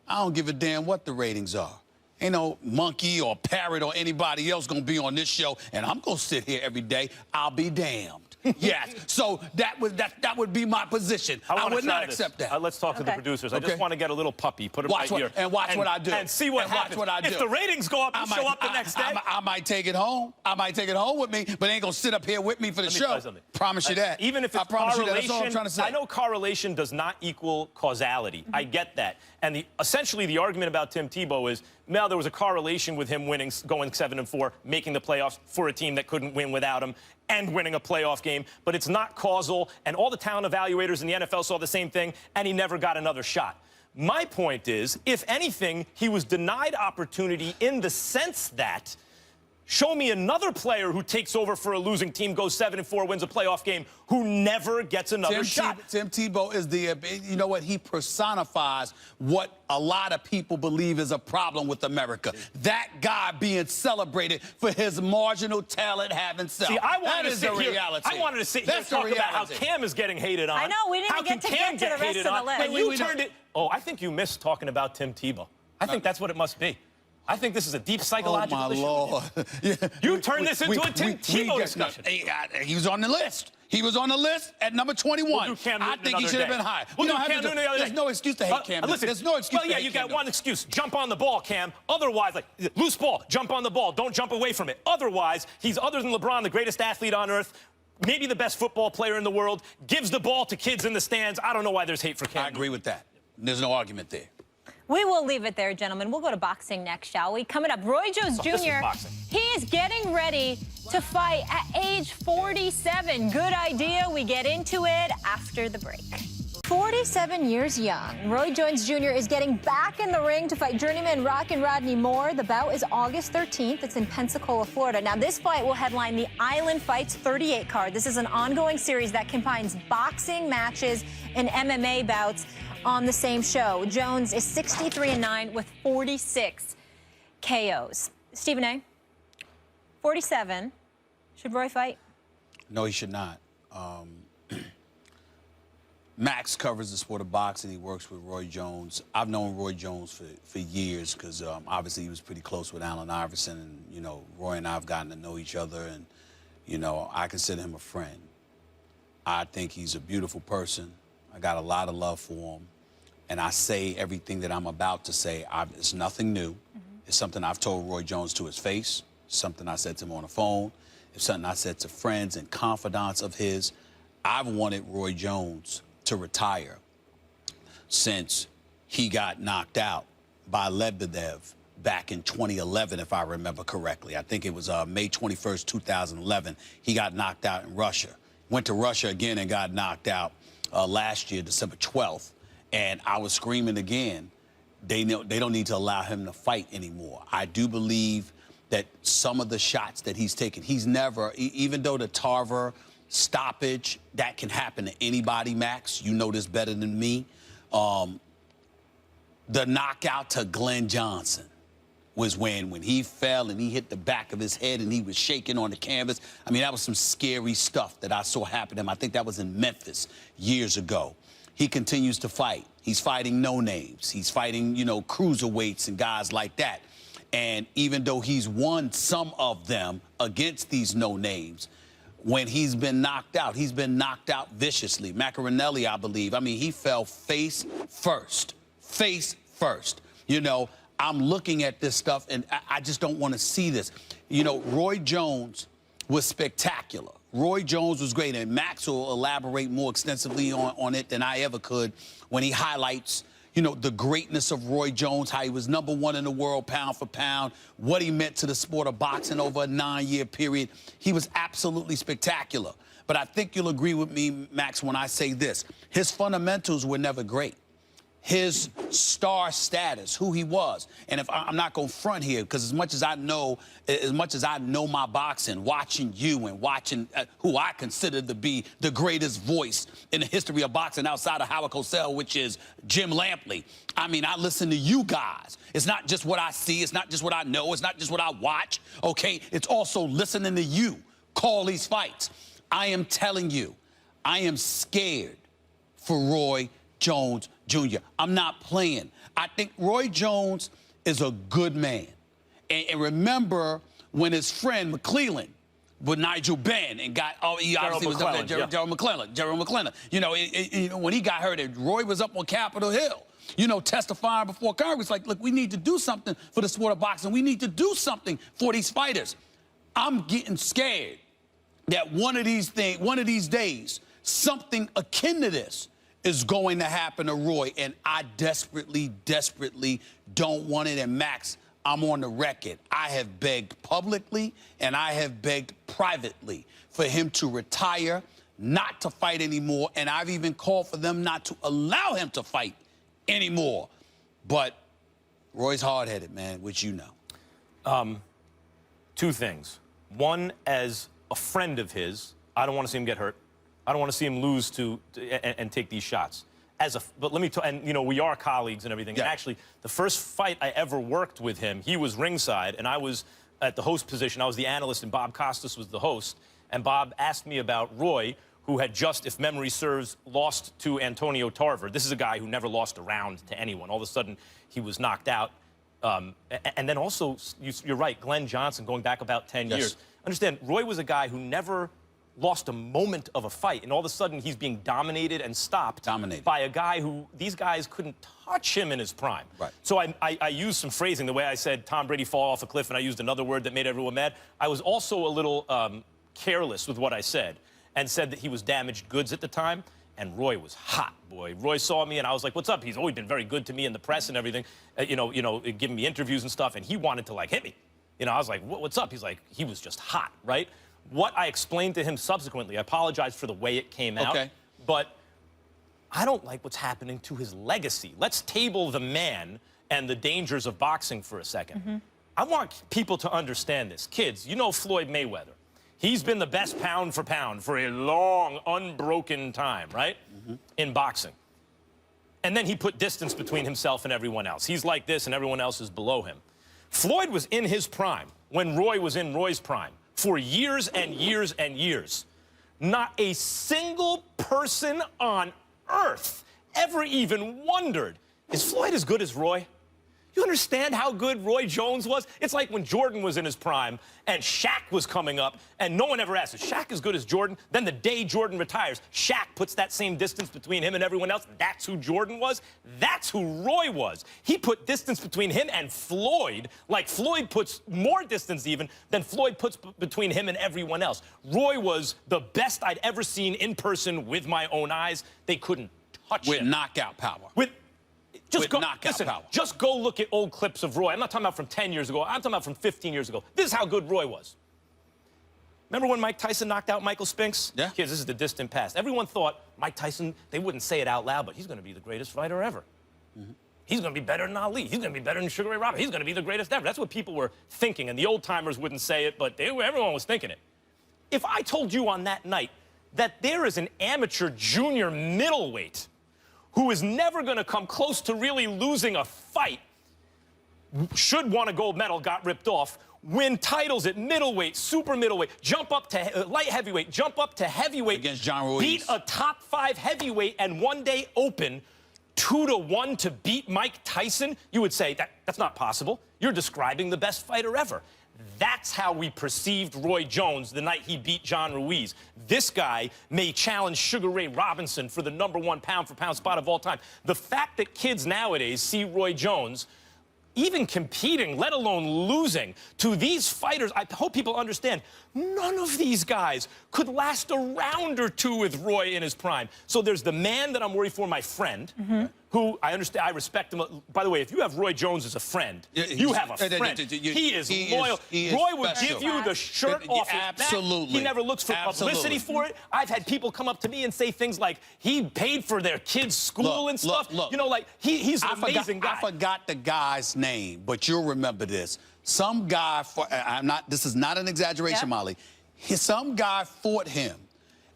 I don't give a damn what the ratings are. Ain't no monkey or parrot or anybody else gonna be on this show, and I'm gonna sit here every day. I'll be damned. Yes. So that would be my position. I would not accept that. Let's talk to the producers. I just want to get a little puppy, put him right here, and watch what I do, and see what happens. Watch what I do. If the ratings go up, you show up the next day. I might take it home. I might take it home with me, but it ain't gonna sit up here with me for the show. Promise you that. Even if it's correlation, correlation, that's all I'm trying to say. I know correlation does not equal causality. I get that. And essentially the argument about Tim Tebow is, now there was a correlation with him winning, going 7-4, making the playoffs for a team that couldn't win without him, and winning a playoff game, but it's not causal, and all the talent evaluators in the NFL saw the same thing, and he never got another shot. My point is, if anything, he was denied opportunity in the sense that, show me another player who takes over for a losing team, goes 7-4, wins a playoff game, who never gets another shot. Tim Tebow is you know what, he personifies what a lot of people believe is a problem with America. That guy being celebrated for his marginal talent having self. See, I wanted to sit here and talk about how Cam is getting hated on. I know, we didn't get to the rest of the list. And you turned it. Oh, I think you missed talking about Tim Tebow. I think that's what it must be. I think this is a deep psychological Oh, my issue. Lord. Yeah. You turned this into a Tim Tebow discussion. He was on the list. He was on the list at number 21. We'll do Cam I Newton think he should have another been day. high. We'll You do don't have Cam to Newton the other There's day. no excuse to hate Cam. Listen, There's no excuse well, to yeah, hate you Cam. got one excuse. Jump on the ball, Cam. Otherwise, like, loose ball, jump on the ball. Don't jump away from it. Otherwise, he's, other than LeBron, the greatest athlete on earth, maybe the best football player in the world, gives the ball to kids in the stands. I don't know why there's hate for Cam. I agree with that. There's no argument there. We will leave it there, gentlemen. We'll go to boxing next, shall we? Coming up, Roy Jones This is Jr. boxing. He is getting ready to fight at age 47. Good idea. We get into it after the break. 47 years young, Roy Jones Jr. is getting back in the ring to fight journeyman Rockin' Rodney Moore. The bout is August 13th. It's in Pensacola, Florida. Now, this fight will headline the Island Fights 38 card. This is an ongoing series that combines boxing matches and MMA bouts on the same show. Jones is 63-9 with 46 KOs. Stephen A., 47. Should Roy fight? No, he should not. Max covers the sport of boxing. He works with Roy Jones. I've known Roy Jones for years because obviously he was pretty close with Allen Iverson. And, you know, Roy and I have gotten to know each other. And, you know, I consider him a friend. I think he's a beautiful person. I got a lot of love for him. And I say everything that I'm about to say. It's nothing new. It's something I've told Roy Jones to his face. It's something I said to him on the phone. It's something I said to friends and confidants of his. I've wanted Roy Jones to retire since he got knocked out by Lebedev back in 2011, if I remember correctly. I think it was May 21st, 2011. He got knocked out in Russia. Went to Russia again and got knocked out last year, December 12th. And I was screaming again, they don't need to allow him to fight anymore. I do believe that some of the shots that he's taken, he's never, even though the Tarver stoppage, that can happen to anybody, Max. You know this better than me. The knockout to Glenn Johnson was when he fell and he hit the back of his head and he was shaking on the canvas. I mean, that was some scary stuff that I saw happen to him. I think that was in Memphis years ago. He continues to fight. He's fighting no-names. He's fighting, you know, cruiserweights and guys like that. And even though he's won some of them against these no-names, when he's been knocked out viciously. Macaronelli, I believe. I mean, he fell face first. Face first. You know, I'm looking at this stuff, and I just don't want to see this. You know, Roy Jones was spectacular. Roy Jones was great, and Max will elaborate more extensively on it than I ever could when he highlights, you know, the greatness of Roy Jones, how he was #1 in the world pound for pound, what he meant to the sport of boxing over a 9-year period. He was absolutely spectacular. But I think you'll agree with me, Max, when I say this. His fundamentals were never great. His star status, who he was. And if I'm not going to front here, because as much as I know my boxing, watching you and watching who I consider to be the greatest voice in the history of boxing outside of Howard Cosell, which is Jim Lampley. I mean, I listen to you guys. It's not just what I see. It's not just what I know. It's not just what I watch. Okay? It's also listening to you call these fights. I am telling you, I am scared for Roy Jones Jr. I'm not playing. I think Roy Jones is a good man. And remember when his friend McClellan with Nigel Benn and got, he obviously was up there, Gerald McClellan. You know, when he got hurt, Roy was up on Capitol Hill, you know, testifying before Congress, like, look, we need to do something for the sport of boxing. We need to do something for these fighters. I'm getting scared that one of these days, something akin to this is going to happen to Roy, and I desperately, desperately don't want it. And Max, I'm on the record. I have begged publicly and I have begged privately for him to retire, not to fight anymore, and I've even called for them not to allow him to fight anymore. But Roy's hard-headed, man, which you know. Two things. One, as a friend of his, I don't want to see him get hurt. I don't want to see him lose and take these shots. But let me tell, and you know, we are colleagues and everything. Yeah. And actually, the first fight I ever worked with him, he was ringside, and I was at the host position. I was the analyst, and Bob Costas was the host. And Bob asked me about Roy, who had just, if memory serves, lost to Antonio Tarver. This is a guy who never lost a round to anyone. All of a sudden, he was knocked out. And then also, you're right, Glenn Johnson, going back about 10 years. Understand, Roy was a guy who never lost a moment of a fight, and all of a sudden he's being dominated and stopped by a guy who these guys couldn't touch him in his prime. Right. So I used some phrasing, the way I said Tom Brady fall off a cliff, and I used another word that made everyone mad. I was also a little careless with what I said and said that he was damaged goods at the time. And Roy was hot, boy. Roy saw me, and I was like, what's up? He's always been very good to me in the press and everything, giving me interviews and stuff, and he wanted to, like, hit me. I was like, what's up? He's like, he was just hot, right? What I explained to him subsequently, I apologize for the way it came out, but I don't like what's happening to his legacy. Let's table the man and the dangers of boxing for a second. I want people to understand this. Kids, you know Floyd Mayweather. He's been the best pound for pound for a long, unbroken time, right? In boxing. And then he put distance between himself and everyone else. He's like this, and everyone else is below him. Floyd was in his prime when Roy was in Roy's prime for years and years and years. Not a single person on earth ever even wondered, is Floyd as good as Roy? You understand how good Roy Jones was? It's like when Jordan was in his prime and Shaq was coming up, and no one ever asked, is Shaq as good as Jordan? Then the day Jordan retires, Shaq puts that same distance between him and everyone else. That's who Jordan was. That's who Roy was. He put distance between him and Floyd, like Floyd puts more distance even than Floyd puts between him and everyone else. Roy was the best I'd ever seen in person with my own eyes. They couldn't touch him. With knockout power. Just go look at old clips of Roy. I'm not talking about from 10 years ago. I'm talking about from 15 years ago. This is how good Roy was. Remember when Mike Tyson knocked out Michael Spinks? Yeah. Kids, this is the distant past. Everyone thought Mike Tyson, they wouldn't say it out loud, but he's going to be the greatest fighter ever. He's going to be better than Ali. He's going to be better than Sugar Ray Robinson. He's going to be the greatest ever. That's what people were thinking, and the old-timers wouldn't say it, but everyone was thinking it. If I told you on that night that there is an amateur junior middleweight who is never going to come close to really losing a fight, should won a gold medal, got ripped off, win titles at middleweight, super middleweight, jump up to light heavyweight, jump up to heavyweight, against John Ruiz, beat a top 5 heavyweight, and one day open 2-1 to beat Mike Tyson, you would say that's not possible. You're describing the best fighter ever. That's how we perceived Roy Jones the night he beat John Ruiz. This guy may challenge Sugar Ray Robinson for the #1 pound-for-pound spot of all time. The fact that kids nowadays see Roy Jones even competing, let alone losing, to these fighters, I hope people understand, none of these guys could last a round or two with Roy in his prime. So there's the man that I'm worried for, my friend, who I understand, I respect him. By the way, if you have Roy Jones as a friend, you have a friend. He is loyal. Roy would give you the shirt off his back. He never looks for publicity for it. I've had people come up to me and say things like, he paid for their kids' school and stuff. You know, like, he's an amazing guy. I forgot the guy's name, but you'll remember this. Some guy, this is not an exaggeration, Molly. Some guy fought him.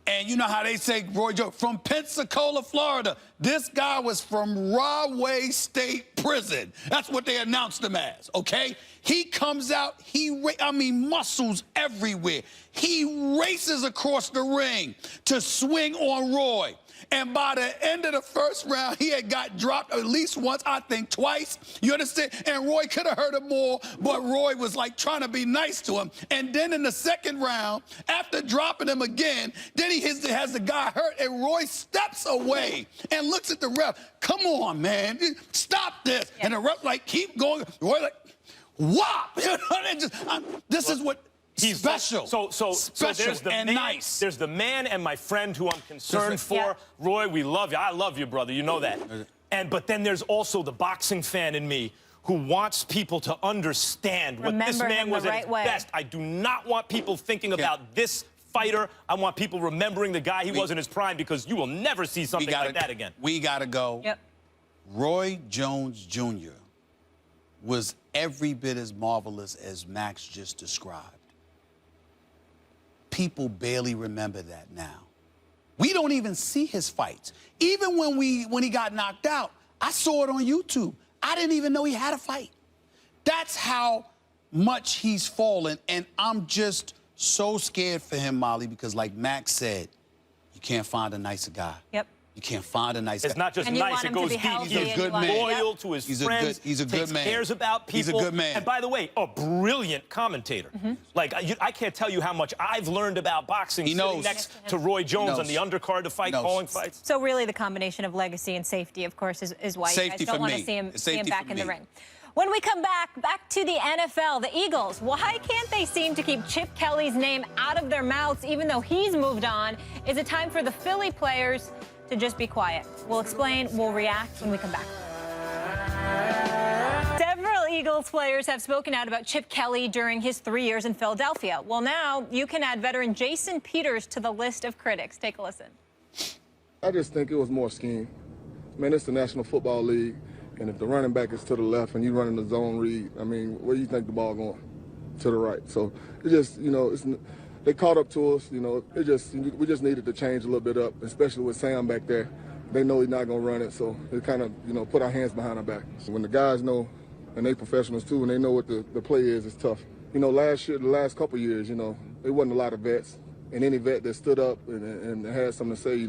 And you know how they say, Roy Jones, from Pensacola, Florida. This guy was from Rahway State Prison. That's what they announced him as, okay? He comes out, muscles everywhere. He races across the ring to swing on Roy. And by the end of the first round, he had got dropped at least once, I think twice. You understand? And Roy could have hurt him more, but Roy was like trying to be nice to him. And then in the second round, after dropping him again, then he has the guy hurt, and Roy steps away and looks at the ref. Come on, man. Stop this. And the ref like, keep going. Roy like, whop. This is what... He's special. So there's the man, nice. There's the man and my friend who I'm concerned for. Roy, we love you. I love you, brother. You know that. But then there's also the boxing fan in me who wants people to understand what this man was at his best. I do not want people thinking about this fighter. I want people remembering the guy he was in his prime, because you will never see something like that again. We got to go. Roy Jones Jr. was every bit as marvelous as Max just described. People barely remember that now. We don't even see his fights. Even when he got knocked out, I saw it on YouTube. I didn't even know he had a fight. That's how much he's fallen, and I'm just so scared for him, Molly, because like Max said, you can't find a nicer guy. You can't find a nice guy. It's not just And you nice, want it him to goes be deep. healthy He's a good man. Loyal to his friends. He's a good takes man. Cares about people. He's a good man. And by the way, a brilliant commentator. Like, I can't tell you how much I've learned about boxing sitting next to Roy Jones on the undercard to fight, calling fights. So really the combination of legacy and safety, of course, is why you guys don't want to see him back in the ring. When we come back to the NFL, the Eagles, why can't they seem to keep Chip Kelly's name out of their mouths even though he's moved on? Is it time for the Philly players to just be quiet? We'll explain, we'll react when we come back. Several Eagles players have spoken out about Chip Kelly during his 3 years in Philadelphia. Well, now you can add veteran Jason Peters to the list of critics. Take a listen. I just think it was more scheme. Man, it's the National Football League, and if the running back is to the left and you running the zone read, I mean, where do you think the ball going? To the right. So it just, they caught up to us. We just needed to change a little bit up, especially with Sam back there. They know he's not going to run it, so it kind of, put our hands behind our back. When the guys know, and they professionals too, and they know what the play is, it's tough. Last year, the last couple years, there wasn't a lot of vets, and any vet that stood up and had something to say,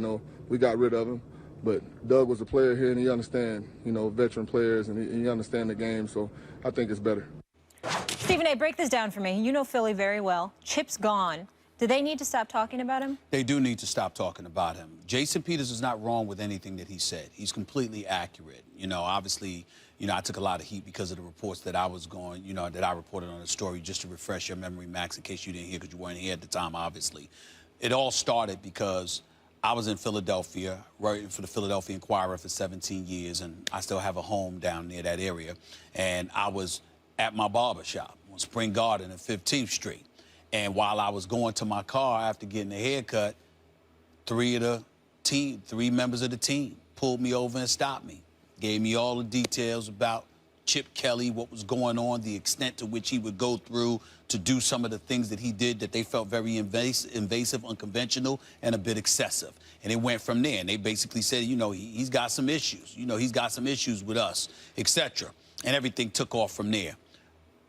we got rid of him. But Doug was a player here, and he understands, veteran players, and he understands the game, so I think it's better. Stephen A., break this down for me. You know Philly very well. Chip's gone. Do they need to stop talking about him? They do need to stop talking about him. Jason Peters is not wrong with anything that he said. He's completely accurate. Obviously, I took a lot of heat because of the reports that I was going, that I reported on the story, just to refresh your memory, Max, in case you didn't hear, because you weren't here at the time, obviously. It all started because I was in Philadelphia, writing for the Philadelphia Inquirer for 17 years, and I still have a home down near that area. And I was at my barber shop on Spring Garden and 15th Street. And while I was going to my car after getting a haircut, three members of the team pulled me over and stopped me, gave me all the details about Chip Kelly, what was going on, the extent to which he would go through to do some of the things that he did that they felt very invasive, unconventional, and a bit excessive. And it went from there. And they basically said, he's got some issues. He's got some issues with us, etc. And everything took off from there.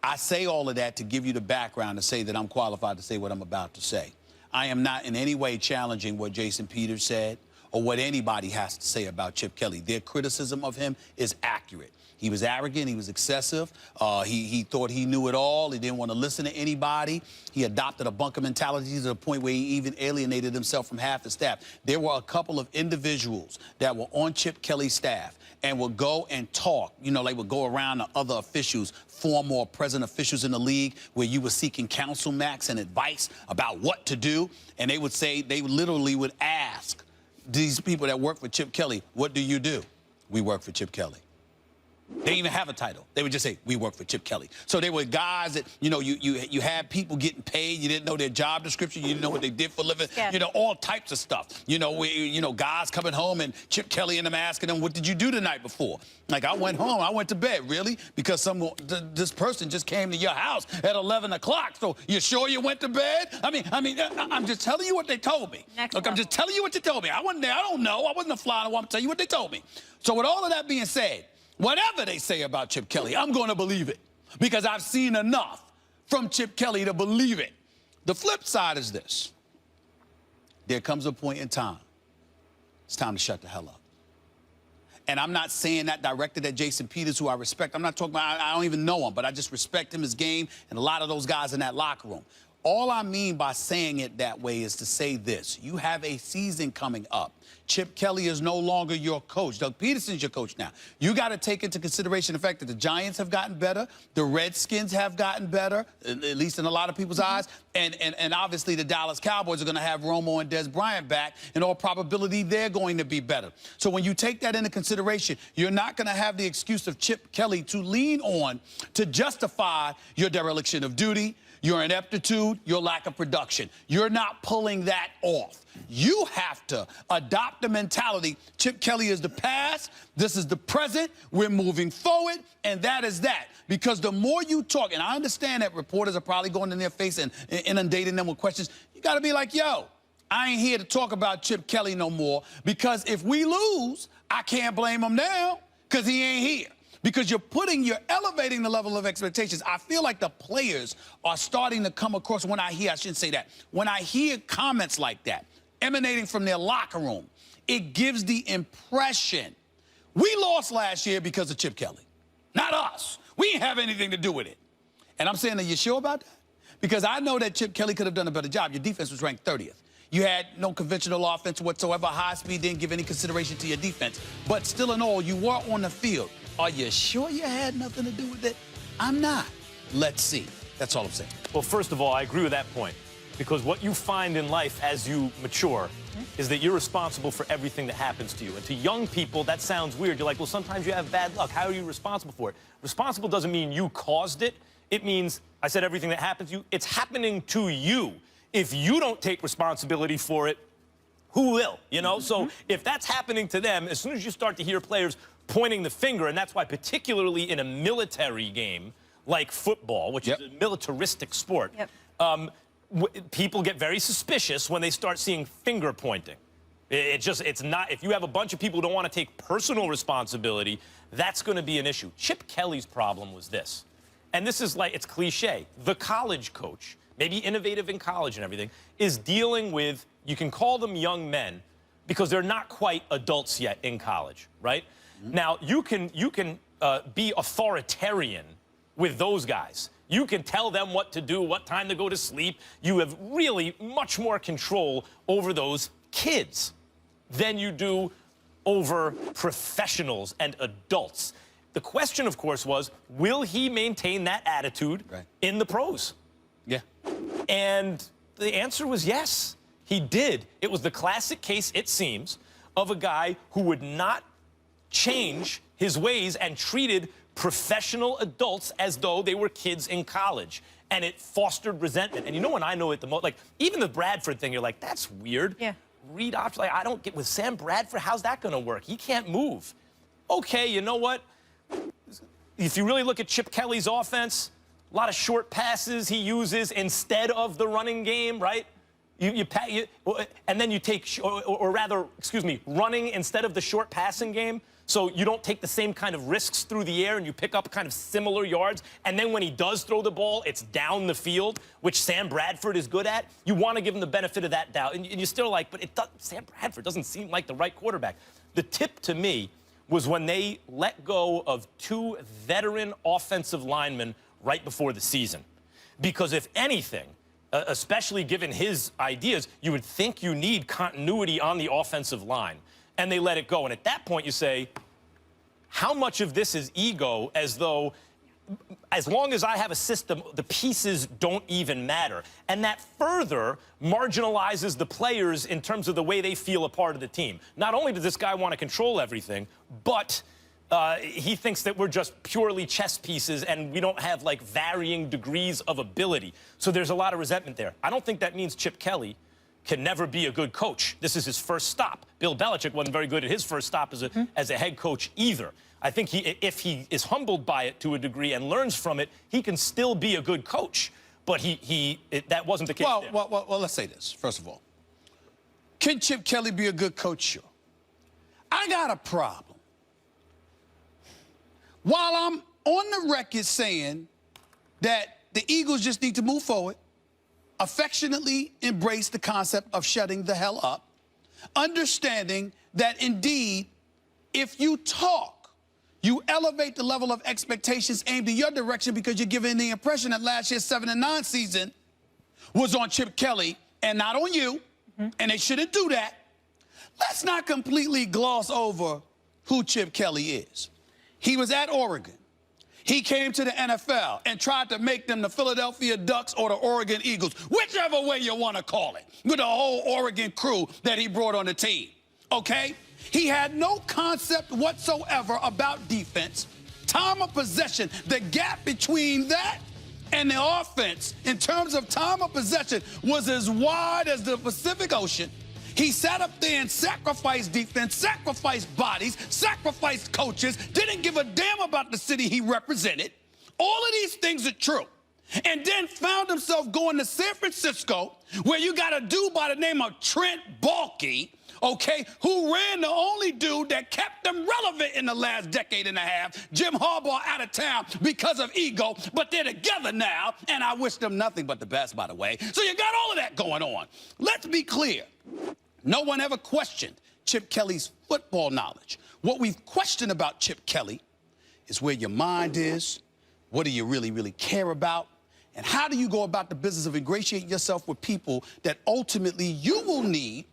I say all of that to give you the background to say that I'm qualified to say what I'm about to say. I am not in any way challenging what Jason Peters said or what anybody has to say about Chip Kelly. Their criticism of him is accurate. He was arrogant. He was excessive. He thought he knew it all. He didn't want to listen to anybody. He adopted a bunker mentality to the point where he even alienated himself from half the staff. There were a couple of individuals that were on Chip Kelly's staff and would go and talk. They would go around to other officials, former or present officials in the league, where you were seeking counsel, Max, and advice about what to do. And they would say, they literally would ask these people that work for Chip Kelly, what do you do? We work for Chip Kelly. They didn't even have a title. They would just say, we work for Chip Kelly. So they were guys that, you had people getting paid. You didn't know their job description. You didn't know what they did for a living. Yeah. All types of stuff. Guys coming home and Chip Kelly and them asking them, what did you do the night before? Like, I went home. I went to bed. Really? Because this person just came to your house at 11 o'clock. So you sure you went to bed? I'm just telling you what they told me. Look, I'm just telling you what they told me. I wasn't there. I don't know. I wasn't a fly on the wall. I'm telling you what they told me. So with all of that being said, whatever they say about Chip Kelly, I'm going to believe it because I've seen enough from Chip Kelly to believe it. The flip side is this. There comes a point in time. It's time to shut the hell up. And I'm not saying that directed at Jason Peters, who I respect. I'm not talking about, I don't even know him, but I just respect him, his game, and a lot of those guys in that locker room. All I mean by saying it that way is to say this. You have a season coming up. Chip Kelly is no longer your coach. Doug Peterson's your coach now. You got to take into consideration the fact that the Giants have gotten better, the Redskins have gotten better, at least in a lot of people's eyes, and obviously the Dallas Cowboys are going to have Romo and Des Bryant back. In all probability, they're going to be better. So when you take that into consideration, you're not going to have the excuse of Chip Kelly to lean on to justify your dereliction of duty, your ineptitude, your lack of production. You're not pulling that off. You have to adopt the mentality. Chip Kelly is the past. This is the present. We're moving forward, and that is that. Because the more you talk, and I understand that reporters are probably going in their face and inundating them with questions, you got to be like, yo, I ain't here to talk about Chip Kelly no more, because if we lose, I can't blame him now because he ain't here. Because you're elevating the level of expectations. I feel like the players are starting to come across, when I hear comments like that, emanating from their locker room, it gives the impression we lost last year because of Chip Kelly, not us. We didn't have anything to do with it. And I'm saying, are you sure about that? Because I know that Chip Kelly could have done a better job. Your defense was ranked 30th. You had no conventional offense whatsoever. High speed didn't give any consideration to your defense. But still in all, you were on the field. Are you sure you had nothing to do with it? I'm not. Let's see. That's all I'm saying. Well, first of all, I agree with that point. Because what you find in life as you mature is that you're responsible for everything that happens to you. And to young people, that sounds weird. You're like, well, sometimes you have bad luck. How are you responsible for it? Responsible doesn't mean you caused it. It means, I said everything that happens to you, it's happening to you. If you don't take responsibility for it, who will? You know? So if that's happening to them, as soon as you start to hear players pointing the finger, and that's why particularly in a military game like football, which is a militaristic sport, people get very suspicious when they start seeing finger pointing. It's not, if you have a bunch of people who don't want to take personal responsibility, that's going to be an issue. Chip Kelly's problem was this, and this is like, it's cliche, the college coach, maybe innovative in college and everything, is dealing with, you can call them young men, because they're not quite adults yet in college, right? Now, you can be authoritarian with those guys. You can tell them what to do, what time to go to sleep. You have really much more control over those kids than you do over professionals and adults. The question, of course, was, will he maintain that attitude in the pros? Yeah. And the answer was yes, he did. It was the classic case, it seems, of a guy who would not change his ways and treated professional adults as though they were kids in college. And it fostered resentment. And you know when I know it the most, like, even the Bradford thing, you're like, that's weird. Yeah. Read options, like, I don't get, with Sam Bradford, how's that gonna work? He can't move. Okay, you know what? If you really look at Chip Kelly's offense, a lot of short passes he uses instead of the running game, right? And then you take, or rather, excuse me, running instead of the short passing game. So you don't take the same kind of risks through the air and you pick up kind of similar yards. And then when he does throw the ball, it's down the field, which Sam Bradford is good at. You want to give him the benefit of that doubt. And you're still like, but Sam Bradford doesn't seem like the right quarterback. The tip to me was when they let go of 2 veteran offensive linemen right before the season. Because if anything, especially given his ideas, you would think you need continuity on the offensive line. And they let it go. And at that point, you say, how much of this is ego, as though, as long as I have a system, the pieces don't even matter. And that further marginalizes the players in terms of the way they feel a part of the team. Not only does this guy want to control everything, but he thinks that we're just purely chess pieces and we don't have, like, varying degrees of ability. So there's a lot of resentment there. I don't think that means Chip Kelly can never be a good coach. This is his first stop. Bill Belichick wasn't very good at his first stop as a head coach either. I think if he is humbled by it to a degree and learns from it, he can still be a good coach. But that wasn't the case. Well, let's say this, first of all. Can Chip Kelly be a good coach? Sure. I got a problem. While I'm on the record saying that the Eagles just need to move forward, affectionately embrace the concept of shutting the hell up, understanding that indeed, if you talk, you elevate the level of expectations aimed in your direction because you're giving the impression that last year's 7-9 season was on Chip Kelly and not on you, and they shouldn't do that. Let's not completely gloss over who Chip Kelly is. He was at Oregon. He came to the NFL and tried to make them the Philadelphia Ducks or the Oregon Eagles, whichever way you want to call it, with the whole Oregon crew that he brought on the team, okay? He had no concept whatsoever about defense, time of possession. The gap between that and the offense in terms of time of possession was as wide as the Pacific Ocean. He sat up there and sacrificed defense, sacrificed bodies, sacrificed coaches, didn't give a damn about the city he represented. All of these things are true. And then found himself going to San Francisco, where you got a dude by the name of Trent Baalke, okay, who ran the only dude that kept them relevant in the last decade and a half. Jim Harbaugh out of town because of ego, but they're together now, and I wish them nothing but the best, by the way. So you got all of that going on. Let's be clear. No one ever questioned Chip Kelly's football knowledge. What we've questioned about Chip Kelly is where your mind is, what do you really, really care about, and how do you go about the business of ingratiating yourself with people that ultimately you will need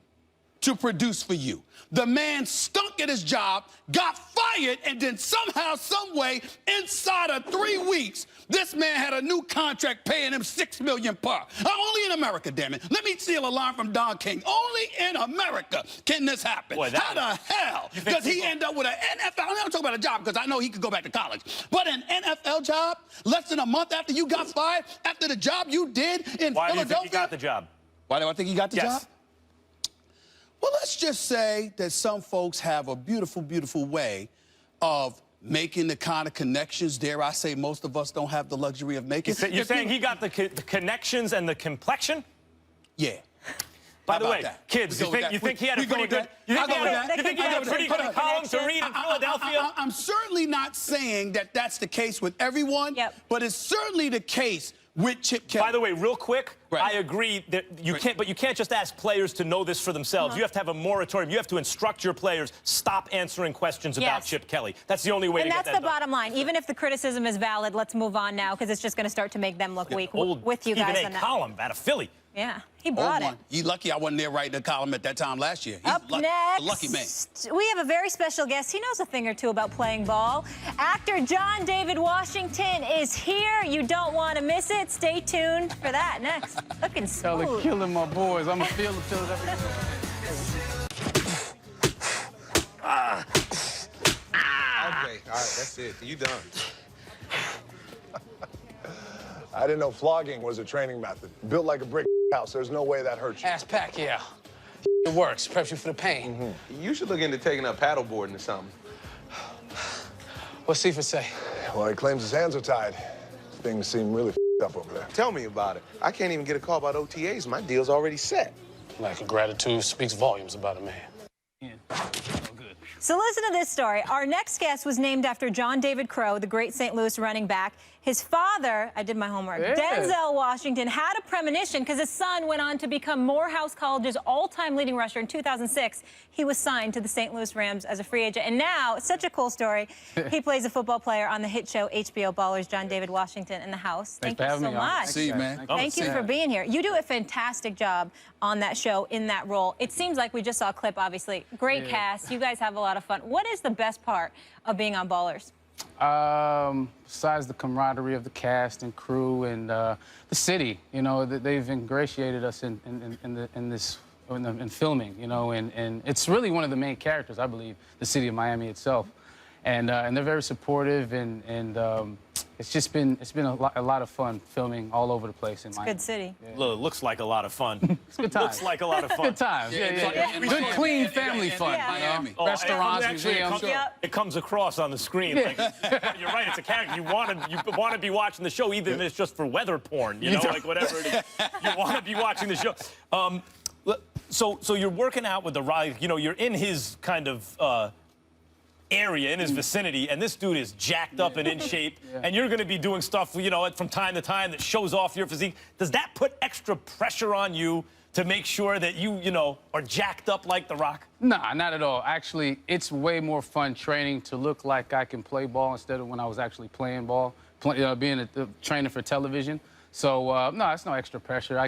to produce for you. The man stunk at his job, got fired, and then somehow, some way, inside of 3 weeks, this man had a new contract paying him $6 million per. Only in America, damn it. Let me steal a line from Don King. Only in America can this happen. Boy, how the hell does he end up with an NFL? I'm not talking about a job because I know he could go back to college. But an NFL job less than a month after you got fired, after the job you did in Philadelphia? Why do you think he got the job? Why do I think he got the Yes. job? Well, let's just say that some folks have a beautiful, beautiful way of making the kind of connections, dare I say, most of us don't have the luxury of making. You're saying he got the connections and the complexion? Yeah. By the How way, about that? kids, We you go with think, that. you think he had a We go pretty with good? that. You I'll think go with that. you think he had a pretty good column to read in Philadelphia? I'm certainly not saying that that's the case with everyone, but it's certainly the case with Chip Kelly. By the way, real quick, Right. I agree that you can't, but you can't just ask players to know this for themselves. You have to have a moratorium. You have to instruct your players, stop answering questions about Chip Kelly. That's the only way to get that And that's the bottom line. Even if the criticism is valid, let's move on now because it's just going to start to make them look weak with you guys Stephen on A. that. column out of Philly. Yeah, he brought it. You lucky I wasn't there writing the column at that time last year. He's Up next, a lucky man. we have a very special guest. He knows a thing or two about playing ball. Actor John David Washington is here. You don't want to miss it. Stay tuned for that next. Looking Y'all are smooth. killing my boys. I'm going to feel it every day. Okay, all right, that's it. You done. I didn't know flogging was a training method. Built like a brick house. There's no way that hurts you. Ass pack, yeah. It works. Preps you for the pain. You should look into taking up paddleboarding or something. What's Seifert say? Well, he claims his hands are tied. Things seem really up over there. Tell me about it. I can't even get a call about OTAs. My deal's already set. Lack of gratitude speaks volumes about a man. So listen to this story. Our next guest was named after John David Crow, the great St. Louis running back. His father, I did my homework, Denzel Washington, had a premonition because his son went on to become Morehouse College's all-time leading rusher in 2006. He was signed to the St. Louis Rams as a free agent. And now, it's such a cool story. He plays a football player on the hit show HBO Ballers, John David Washington in the house. Thank you so much. See you, man. Thank you for being here. You do a fantastic job on that show in that role. It seems like we just saw a clip, obviously. Great cast. You guys have a lot of fun. What is the best part of being on Ballers? Besides the camaraderie of the cast and crew and the city, you know, they've ingratiated us in filming, you know, and it's really one of the main characters, I believe, the city of Miami itself. And they're very supportive, and it's been a lot of fun filming all over the place in Miami. Good city. It looks like a lot of fun. It's good times. Looks like a lot of fun. Good times. Yeah. Good, clean family fun. Yeah. You know? Restaurants, actually, museums. it comes across on the screen. Like, you're right, it's a character. You want to be watching the show, even if it's just for weather porn, you know, like whatever it is. You want to be watching the show. So you're working out with the ride. You know, you're in his kind of area, in his vicinity, and this dude is jacked up and in shape, and you're going to be doing stuff, you know, from time to time that shows off your physique. Does that put extra pressure on you to make sure that you know, are jacked up like The Rock? Nah, not at all. Actually, it's way more fun training to look like I can play ball instead of when I was actually playing ball, being a trainer for television. So, no, it's no extra pressure.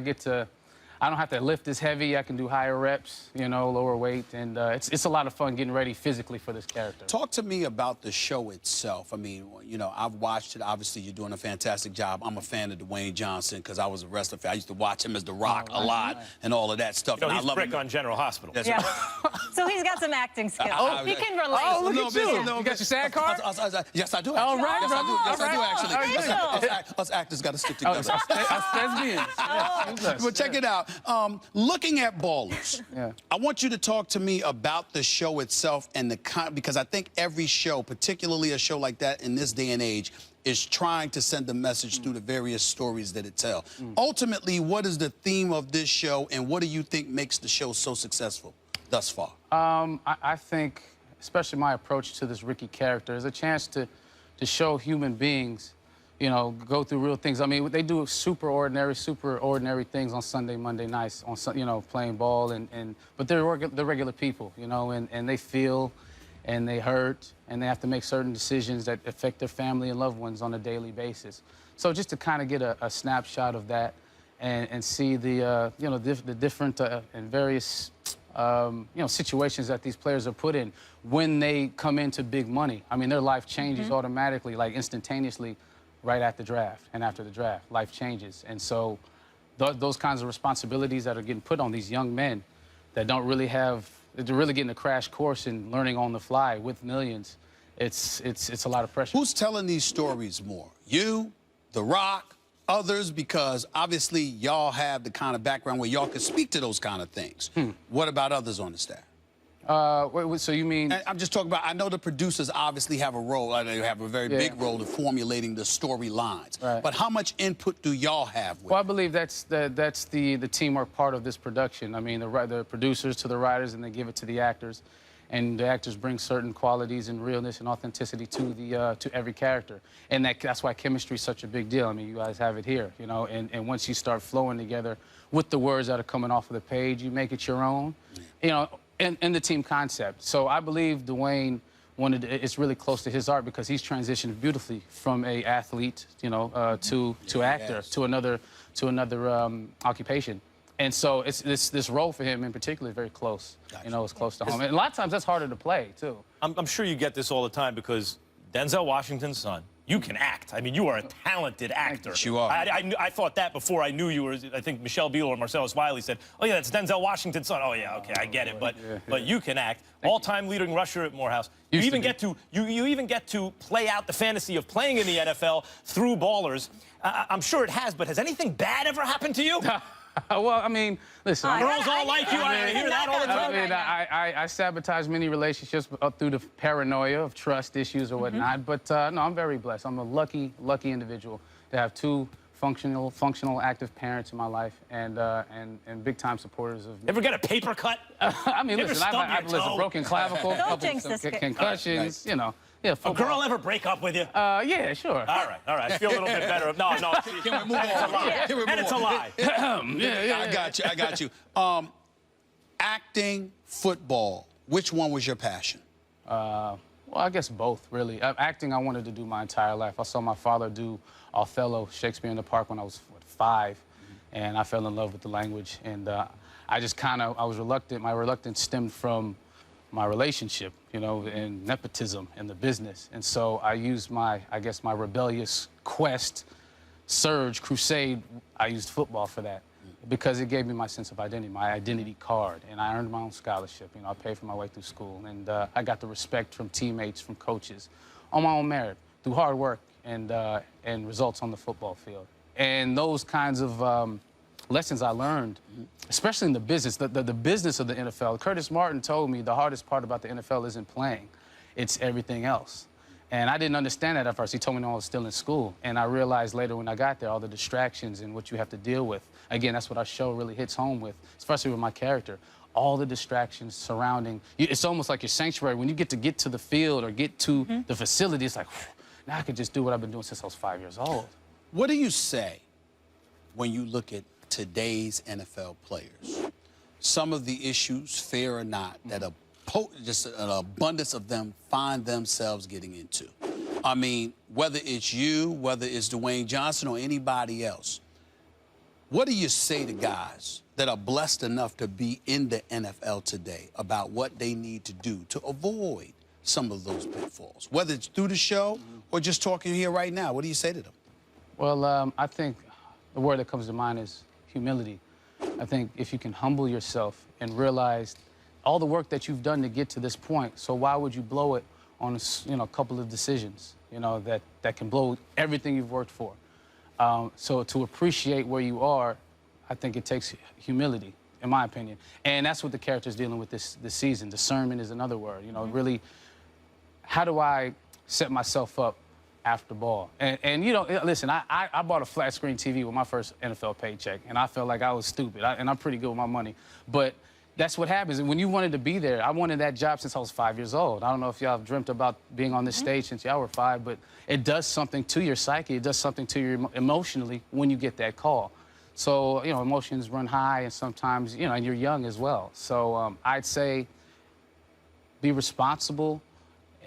I don't have to lift as heavy. I can do higher reps, you know, lower weight, and it's a lot of fun getting ready physically for this character. Talk to me about the show itself. I mean, you know, I've watched it. Obviously, you're doing a fantastic job. I'm a fan of Dwayne Johnson because I was a wrestler fan. I used to watch him as The Rock a lot and all of that stuff. You know, and he's I love Brick him. on General Hospital. That's Yeah. right. So he's got some acting skills. He can relate. Oh, look at you. No, You got your SAG card? Yes, I do. All right, Yes, I do, actually. All right. Us actors got to stick together. Thespians. Well, check it out. Looking at Ballers, I want you to talk to me about the show itself and because I think every show, particularly a show like that in this day and age, is trying to send a message through the various stories that it tells. Ultimately, what is the theme of this show, and what do you think makes the show so successful thus far? I think, especially my approach to this Ricky character, is a chance to show human beings you know, go through real things. I mean, they do super ordinary things on Sunday, Monday nights, you know, playing ball, but they're regular people, you know, and they feel and they hurt and they have to make certain decisions that affect their family and loved ones on a daily basis. So just to kind of get a snapshot of that and see the, you know, the different and various, you know, situations that these players are put in when they come into big money. I mean, their life changes automatically, like instantaneously, right at the draft and after the draft. Life changes. And so those kinds of responsibilities that are getting put on these young men that don't really have, they're really getting a crash course in learning on the fly with millions, it's a lot of pressure. Who's telling these stories more? You, The Rock, others? Because obviously y'all have the kind of background where y'all can speak to those kind of things. What about others on the staff? Wait, so you mean? I'm just talking about, I know the producers obviously have a role, they have a very big role in formulating the storylines. Right. But how much input do y'all have with Well, I believe that's the teamwork part of this production. I mean, the producers to the writers, and they give it to the actors. And the actors bring certain qualities and realness and authenticity to every character. And that's why chemistry is such a big deal. I mean, you guys have it here, you know, and once you start flowing together with the words that are coming off of the page, you make it your own, you know, in the team concept. So I believe Dwayne it's really close to his art because he's transitioned beautifully from a athlete, you know, to actor, to another occupation. And so it's this role for him in particular is very close. Gotcha. You know, it's close to home. And a lot of times that's harder to play, too. I'm sure you get this all the time because Denzel Washington's son, you can act. I mean, you are a talented actor. Yes, you are. I thought that before I knew you were. I think Michelle Beal or Marcellus Wiley said, "Oh yeah, that's Denzel Washington's son." Oh yeah, okay, I get it. But you can act. All-time leading rusher at Morehouse. You even get to play out the fantasy of playing in the NFL through ballers. I'm sure it has. But has anything bad ever happened to you? Well, I mean, listen. Girls all like you. I hear that all the time. I mean, I sabotage many relationships through the paranoia of trust issues or whatnot. But no, I'm very blessed. I'm a lucky individual to have two functional, active parents in my life and big time supporters of me. Ever get a paper cut? I mean, listen, I've broken clavicle, concussions, you know. Yeah, a girl ever break up with you? Yeah, sure. All right. I feel a little bit better. No. Can we move on? And it's a lie. I got you. Acting, football, which one was your passion? Well, I guess both, really. Acting, I wanted to do my entire life. I saw my father do Othello, Shakespeare in the Park, when I was 5, and I fell in love with the language. And I was reluctant. My reluctance stemmed from my relationship, you know, and nepotism in the business. And so I used my rebellious crusade, I used football for that because it gave me my sense of identity, my identity card. And I earned my own scholarship. You know, I paid for my way through school. And I got the respect from teammates, from coaches, on my own merit, through hard work and results on the football field. And those kinds of lessons I learned, especially in the business, the business of the NFL. Curtis Martin told me the hardest part about the NFL isn't playing, it's everything else. And I didn't understand that at first. He told me when I was still in school. And I realized later when I got there, all the distractions and what you have to deal with. Again, that's what our show really hits home with, especially with my character. All the distractions surrounding, it's almost like your sanctuary. When you get to the field or get to the facility, it's like, now I can just do what I've been doing since I was 5 years old. What do you say when you look at today's NFL players? Some of the issues, fair or not, that just an abundance of them find themselves getting into. I mean, whether it's you, whether it's Dwayne Johnson or anybody else, what do you say to guys that are blessed enough to be in the NFL today about what they need to do to avoid some of those pitfalls, whether it's through the show or just talking here right now? What do you say to them? Well, I think the word that comes to mind is humility. I think if you can humble yourself and realize all the work that you've done to get to this point, so why would you blow it on a couple of decisions, you know, that can blow everything you've worked for? So to appreciate where you are, I think it takes humility, in my opinion. And that's what the character's dealing with this season. Discernment is another word, you know, really, how do I set myself up after ball? And you know, listen, I bought a flat screen TV with my first NFL paycheck, and I felt like I was stupid, and I'm pretty good with my money. But that's what happens. And when you wanted to be there, I wanted that job since I was 5 years old. I don't know if y'all have dreamt about being on this stage since y'all were 5, but it does something to your psyche. It does something to you emotionally when you get that call. So, you know, emotions run high, and sometimes, you know, and you're young as well. So I'd say be responsible,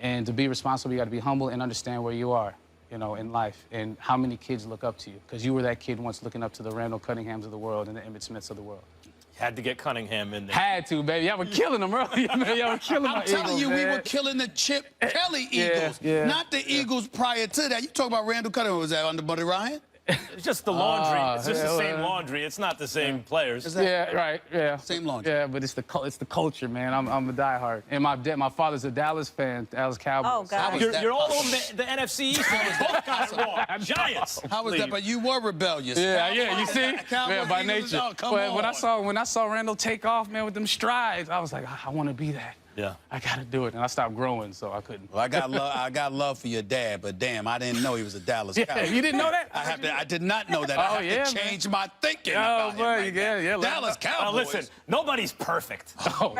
and to be responsible, you got to be humble and understand where you are, you know, in life, and how many kids look up to you. Because you were that kid once looking up to the Randall Cunninghams of the world and the Emmitt Smiths of the world. Had to get Cunningham in there. Had to, baby. Y'all were killing them earlier, man. Y'all were killing my Eagles, I'm telling you, man. we were killing the Chip Kelly Eagles, yeah, not the Eagles prior to that. You talk about Randall Cunningham. Was that under Buddy Ryan? It's just the laundry. It's just the yeah, same laundry. It's not the same players. Yeah, right. Yeah. Same laundry. Yeah, but it's the culture, man. I'm a diehard, and my father's a Dallas fan, Dallas Cowboys. Oh, God. You're all on the NFC East. Both got it wrong. Giants. How was that? But you were rebellious. Yeah, you see? Cowboys, Yeah, by Eagles, nature. oh, come But on. when I saw Randall take off, man, with them strides, I was like, I want to be that. Yeah. I got to do it. And I stopped growing, so I couldn't. Well, I got love for your dad, but damn, I didn't know he was a Dallas Yeah, Cowboy. you didn't know that? I did not know that. I have to change my thinking about him right now. Dallas Cowboys. Now listen, nobody's perfect. Oh,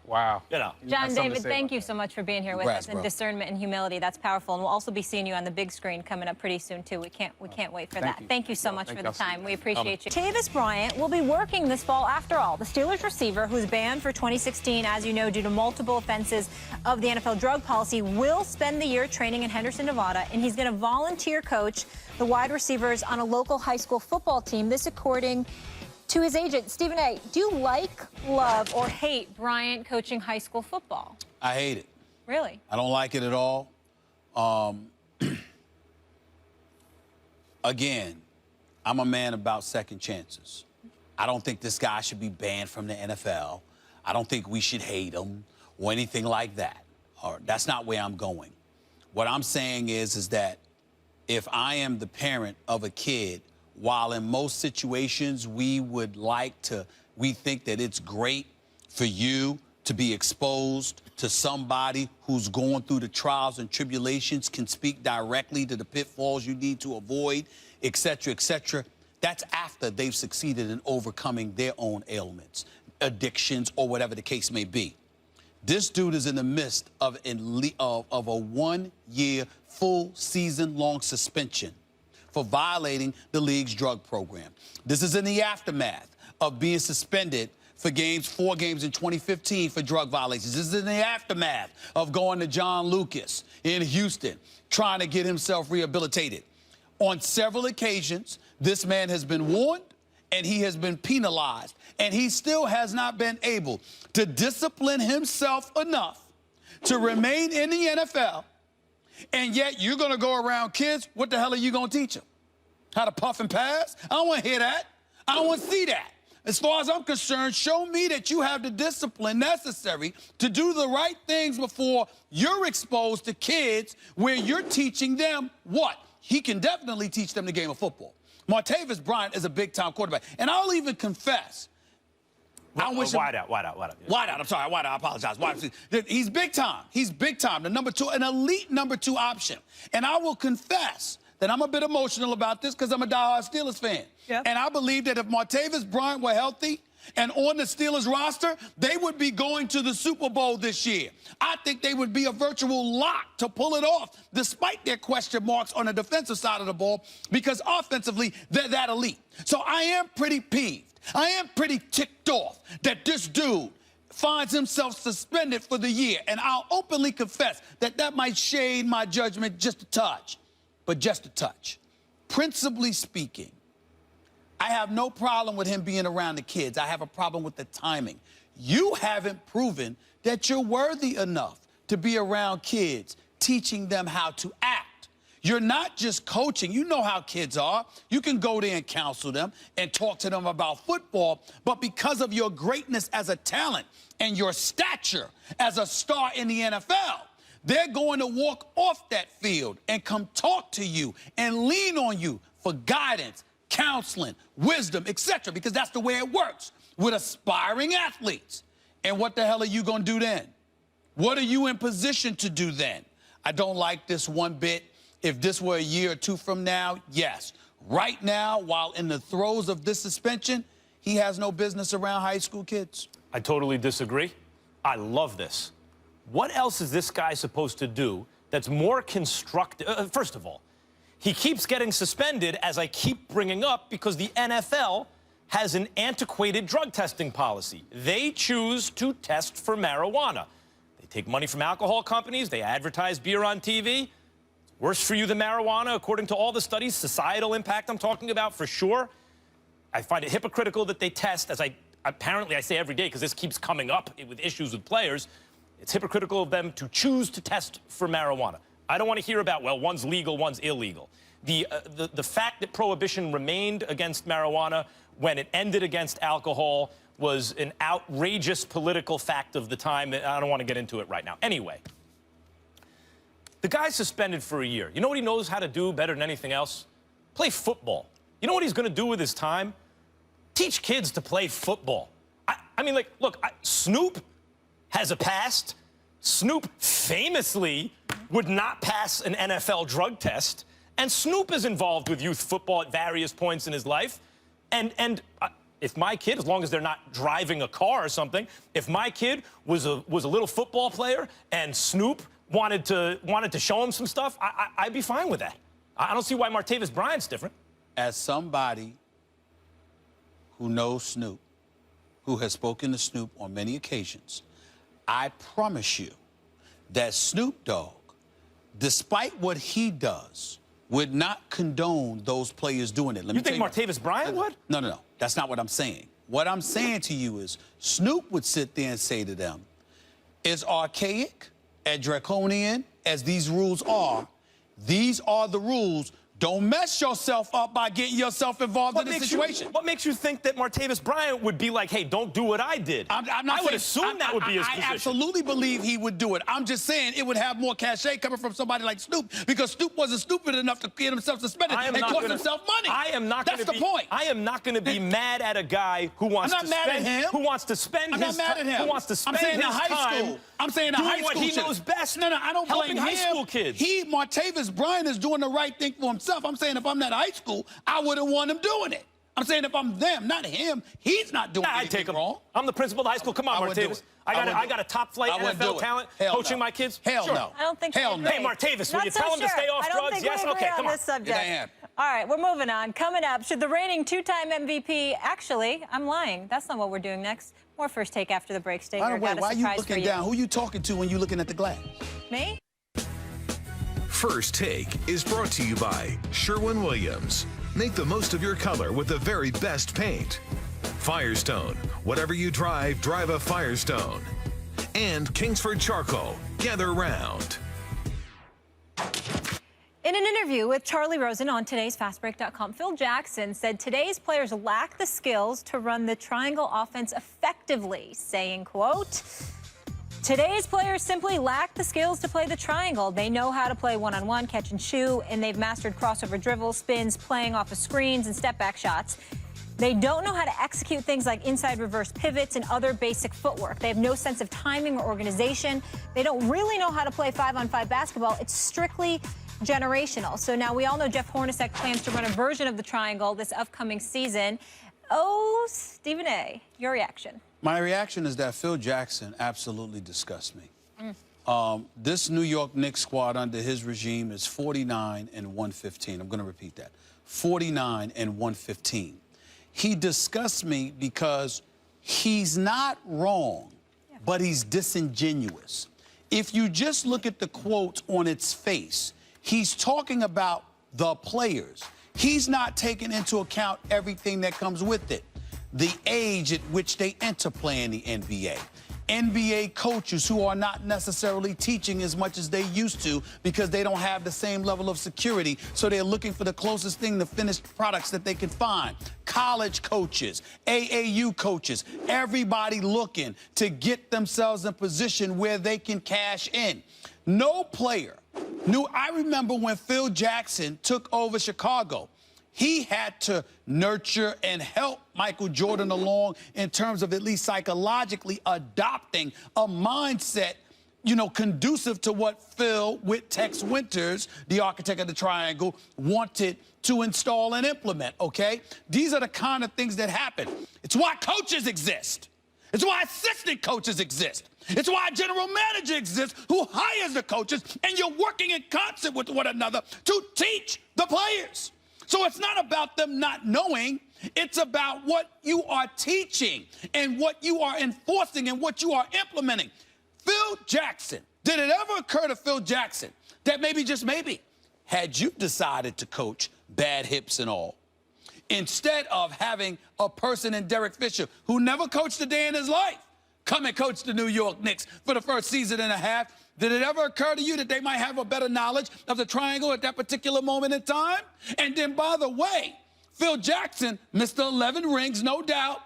wow. You know. John something to David, say thank about you that. so much for being here with Congrats, us. And bro. discernment and humility, that's powerful. And we'll also be seeing you on the big screen coming up pretty soon, too. We can't wait for that. you. Thank you so Thank much you. for the I'll see you. time. We appreciate you. Tavis Bryant will be working this fall after all. The Steelers receiver, who's banned for 2016, as you know, due to multiple offenses of the NFL drug policy, will spend the year training in Henderson, Nevada, and he's going to volunteer coach the wide receivers on a local high school football team. This according to his agent. Stephen A., do you like, love, or hate Bryant coaching high school football? I hate it. Really? I don't like it at all. Again, I'm a man about second chances. I don't think this guy should be banned from the NFL. I don't think we should hate him or anything like that. Or that's not where I'm going. What I'm saying is that if I am the parent of a kid, while in most situations we think that it's great for you to be exposed to somebody who's going through the trials and tribulations, can speak directly to the pitfalls you need to avoid, et cetera, that's after they've succeeded in overcoming their own ailments, addictions, or whatever the case may be. This dude is in the midst of a 1-year, full season-long suspension for violating the league's drug program. This is in the aftermath of being suspended for 4 games in 2015 for drug violations. This is in the aftermath of going to John Lucas in Houston, trying to get himself rehabilitated. On several occasions, this man has been warned and he has been penalized, and he still has not been able to discipline himself enough to remain in the NFL, and yet you're going to go around kids, what the hell are you going to teach them? How to puff and pass? I don't want to hear that. I don't want to see that. As far as I'm concerned, show me that you have the discipline necessary to do the right things before you're exposed to kids where you're teaching them what? He can definitely teach them the game of football. Martavis Bryant is a big-time quarterback. And I'll even confess. Wide out. I'm sorry, wide out. I apologize. He's big time. He's big time. The number 2, an elite number 2 option. And I will confess that I'm a bit emotional about this because I'm a diehard Steelers fan. Yep. And I believe that if Martavis Bryant were healthy and on the Steelers roster, they would be going to the Super Bowl this year. I think they would be a virtual lock to pull it off, despite their question marks on the defensive side of the ball, because offensively, they're that elite. So I am pretty peeved. I am pretty ticked off that this dude finds himself suspended for the year. And I'll openly confess that that might shade my judgment just a touch, but just a touch. Principally speaking, I have no problem with him being around the kids. I have a problem with the timing. You haven't proven that you're worthy enough to be around kids, teaching them how to act. You're not just coaching. You know how kids are. You can go there and counsel them and talk to them about football, but because of your greatness as a talent and your stature as a star in the NFL, they're going to walk off that field and come talk to you and lean on you for guidance, counseling, wisdom, etc., because that's the way it works with aspiring athletes. And what the hell are you going to do then? What are you in position to do then? I don't like this one bit. If this were a year or 2 from now, yes. Right now, while in the throes of this suspension, he has no business around high school kids. I totally disagree. I love this. What else is this guy supposed to do that's more constructive? First of all, he keeps getting suspended, as I keep bringing up, because the NFL has an antiquated drug testing policy. They choose to test for marijuana. They take money from alcohol companies. They advertise beer on TV. It's worse for you than marijuana, according to all the studies. Societal impact I'm talking about, for sure. I find it hypocritical that they test, as apparently I say every day, because this keeps coming up with issues with players. It's hypocritical of them to choose to test for marijuana. I don't want to hear about, well, one's legal, one's illegal. The fact that prohibition remained against marijuana when it ended against alcohol was an outrageous political fact of the time. I don't want to get into it right now. Anyway, the guy's suspended for a year. You know what he knows how to do better than anything else? Play football. You know what he's going to do with his time? Teach kids to play football. I mean, like, look, Snoop has a past. Snoop famously would not pass an NFL drug test. And Snoop is involved with youth football at various points in his life. And if my kid, as long as they're not driving a car or something, if my kid was a little football player and Snoop wanted to show him some stuff, I'd be fine with that. I don't see why Martavis Bryant's different. As somebody who knows Snoop, who has spoken to Snoop on many occasions, I promise you that Snoop Dogg, despite what he does, would not condone those players doing it. You think Martavis Bryant would? No. That's not what I'm saying. What I'm saying to you is Snoop would sit there and say to them, as archaic and draconian as these rules are the rules. Don't mess yourself up by getting yourself involved in this situation. What makes you think that Martavis Bryant would be like, hey, don't do what I did? I would assume that would be his position. I absolutely believe he would do it. I'm just saying it would have more cachet coming from somebody like Snoop, because Snoop wasn't stupid enough to get himself suspended and cost himself money. That's the point. I am not going to be mad at a guy who wants to spend his time. I'm not mad at him. Who wants to spend his time. I'm saying the high school. Doing what he knows best. No, I don't blame him. Helping high school kids. Martavis Bryant is doing the right thing for himself. I'm saying if I'm that high school, I wouldn't want him doing it. I'm saying if I'm them, not him, he's not doing anything wrong. I'm the principal of the high school. Come on, Martavis. I got a top-flight NFL talent coaching my kids. Hell no. I don't think Hell no. Hey, Martavis, will you tell him to stay off drugs? Yes? Okay, come on. This subject. All right, we're moving on. Coming up, should the reigning two-time MVP... Actually, I'm lying. That's not what we're doing next. More First Take after the break. Stay here. Why are you looking down? Who are you talking to when you're looking at the glass? Me? First Take is brought to you by Sherwin-Williams. Make the most of your color with the very best paint. Firestone. Whatever you drive, drive a Firestone. And Kingsford Charcoal. Gather round. In an interview with Charlie Rosen on today's FastBreak.com, Phil Jackson said today's players lack the skills to run the triangle offense effectively, saying, quote, today's players simply lack the skills to play the triangle. They know how to play one-on-one, catch and shoot, and they've mastered crossover dribbles, spins, playing off of screens, and step-back shots. They don't know how to execute things like inside reverse pivots and other basic footwork. They have no sense of timing or organization. They don't really know how to play 5-on-5 basketball. It's strictly generational. So now we all know Jeff Hornacek plans to run a version of the triangle this upcoming season. Oh, Stephen A., your reaction? My reaction is that Phil Jackson absolutely disgusts me. This New York Knicks squad under his regime is 49-115. I'm going to repeat that. 49-115. He disgusts me because he's not wrong, but he's disingenuous. If you just look at the quote on its face, he's talking about the players. He's not taking into account everything that comes with it. The age at which they enter play in the NBA. NBA coaches who are not necessarily teaching as much as they used to because they don't have the same level of security, so they're looking for the closest thing to finished products that they can find. College coaches, AAU coaches, everybody looking to get themselves in a position where they can cash in. No player knew. I remember when Phil Jackson took over Chicago, he had to nurture and help Michael Jordan along in terms of at least psychologically adopting a mindset, conducive to what Phil, with Tex Winters, the architect of the triangle, wanted to install and implement, okay? These are the kind of things that happen. It's why coaches exist. It's why assistant coaches exist. It's why a general manager exists who hires the coaches, and you're working in concert with one another to teach the players. So it's not about them not knowing. It's about what you are teaching and what you are enforcing and what you are implementing. Phil Jackson, did it ever occur to Phil Jackson that maybe, just maybe, had you decided to coach bad hips and all, instead of having a person in Derek Fisher who never coached a day in his life come and coach the New York Knicks for the first season and a half, did it ever occur to you that they might have a better knowledge of the triangle at that particular moment in time? And then, by the way, Phil Jackson, Mr. 11 rings, no doubt.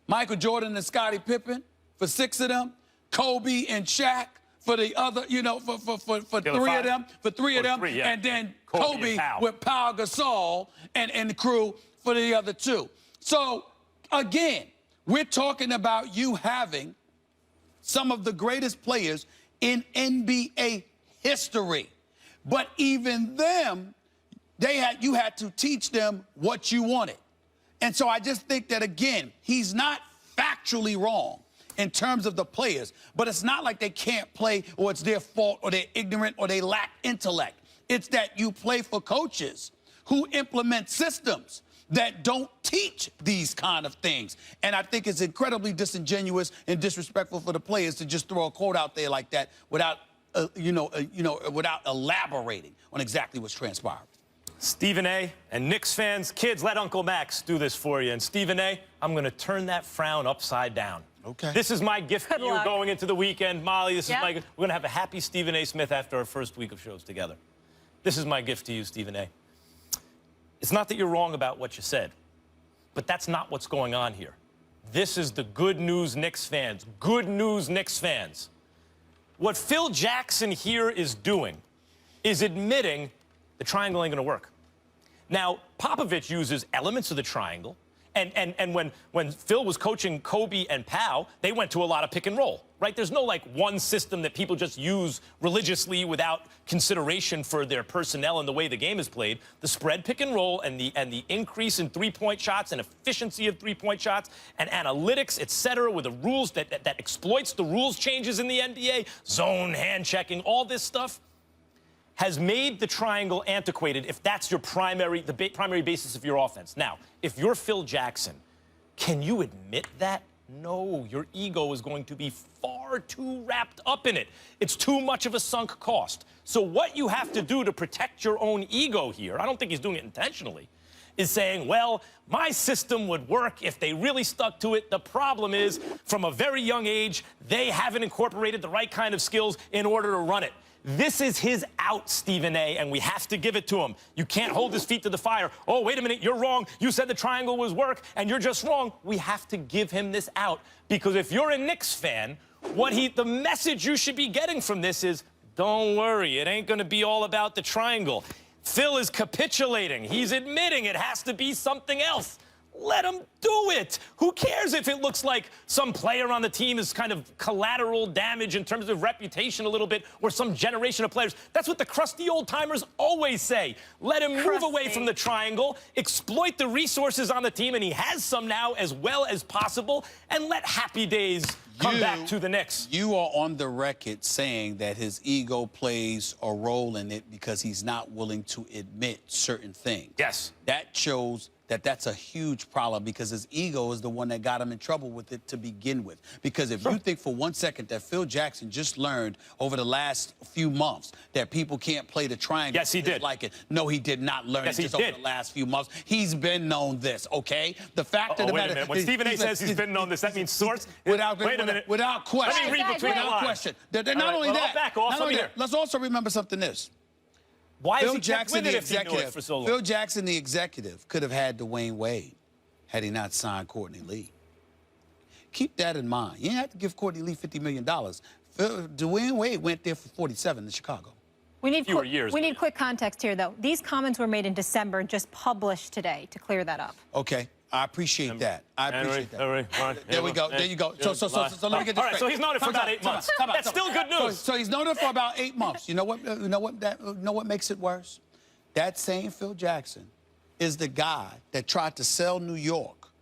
Michael Jordan and Scottie Pippen for 6 of them. Kobe and Shaq for the other, for 3 of them. For 3 of them. Yeah. And then Kobe Kobe with Pau Gasol and the crew for the other 2. So, again, we're talking about you having some of the greatest players in NBA history. But even them, you had to teach them what you wanted. And so I just think that, again, he's not factually wrong in terms of the players, but it's not like they can't play or it's their fault or they're ignorant or they lack intellect. It's that you play for coaches who implement systems that don't teach these kind of things. And I think it's incredibly disingenuous and disrespectful for the players to just throw a quote out there like that without, without elaborating on exactly what's transpired. Stephen A. and Knicks fans, kids, let Uncle Max do this for you. And Stephen A., I'm going to turn that frown upside down. Okay. This is my gift Good to you luck. going into the weekend. Molly, this is Yep. we're going to have a happy Stephen A. Smith after our first week of shows together. This is my gift to you, Stephen A. It's not that you're wrong about what you said, but that's not what's going on here. This is the good news, Knicks fans. Good news, Knicks fans. What Phil Jackson here is doing is admitting the triangle ain't going to work. Now, Popovich uses elements of the triangle, and when Phil was coaching Kobe and Pau, they went to a lot of pick and roll, right? There's no, like, one system that people just use religiously without consideration for their personnel and the way the game is played. The spread pick and roll and the increase in three-point shots and efficiency of three-point shots and analytics, et cetera, with the rules that exploits the rules changes in the NBA, zone, hand checking, all this stuff, has made the triangle antiquated if that's your primary basis of your offense. Now, if you're Phil Jackson, can you admit that? No, your ego is going to be far too wrapped up in it. It's too much of a sunk cost. So what you have to do to protect your own ego here, I don't think he's doing it intentionally, is saying, well, my system would work if they really stuck to it. The problem is, from a very young age, they haven't incorporated the right kind of skills in order to run it. This is his out, Stephen A., and we have to give it to him. You can't hold his feet to the fire. Oh, wait a minute, you're wrong. You said the triangle was work, and you're just wrong. We have to give him this out, because if you're a Knicks fan, the message you should be getting from this is, don't worry, it ain't going to be all about the triangle. Phil is capitulating. He's admitting it has to be something else. Let him do it. Who cares if it looks like some player on the team is kind of collateral damage in terms of reputation a little bit, or some generation of players? That's what the crusty old-timers always say. Let him move away from the triangle, exploit the resources on the team, and he has some now as well as possible, and let happy days come back to the Knicks. You are on the record saying that his ego plays a role in it because he's not willing to admit certain things. Yes. That shows that that's a huge problem, because his ego is the one that got him in trouble with it to begin with. Because if you think for 1 second that Phil Jackson just learned over the last few months that people can't play the triangle. Yes, he did. Like it. No, he did not learn it just over the last few months. He's been known this, okay? The fact of the matter... When Stephen A. says he's been known this, that means source? Wait a minute. Without question. Let me read between the lines. Without question. Not only that, back off. not only that, let's also remember something this. Why Phil is he kept with it if he knew it for so long? Phil Jackson, the executive, could have had Dwayne Wade had he not signed Courtney Lee. Keep that in mind. You didn't have to give Courtney Lee $50 million. Dwayne Wade went there for 47 in Chicago. We need quick context here, though. These comments were made in December, just published today, to clear that up. Okay. I appreciate that. I appreciate that. There we go. There you go. So let me get this all right, so he's known it for about 8 months. That's still good news. So he's known it for about 8 months. You know what makes it worse? That same Phil Jackson is the guy that tried to sell New York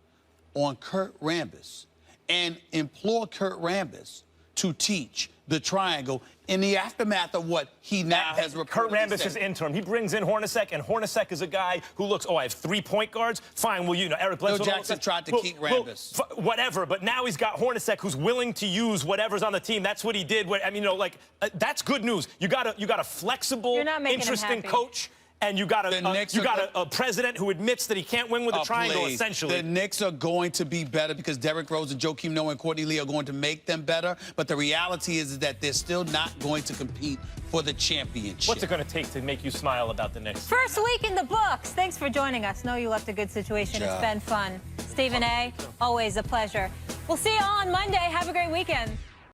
on Kurt Rambis and implore Kurt Rambis to teach the triangle in the aftermath of what he now has reported. Kurt Rambis is interim. He brings in Hornacek, and Hornacek is a guy who looks, oh, I have 3 point guards. Fine, well, you know, Eric Bledsoe. Phil Jackson tried to keep Rambis. Whatever, but now he's got Hornacek who's willing to use whatever's on the team. That's what he did. I mean, you know, like, that's good news. You got a flexible, interesting coach. And you got a president who admits that he can't win with a triangle, essentially. The Knicks are going to be better because Derrick Rose and Joakim Noah and Courtney Lee are going to make them better. But the reality is that they're still not going to compete for the championship. What's it going to take to make you smile about the Knicks? First week in the books. Thanks for joining us. Know you left a good situation. It's been fun. Stephen A., always a pleasure. We'll see you all on Monday. Have a great weekend.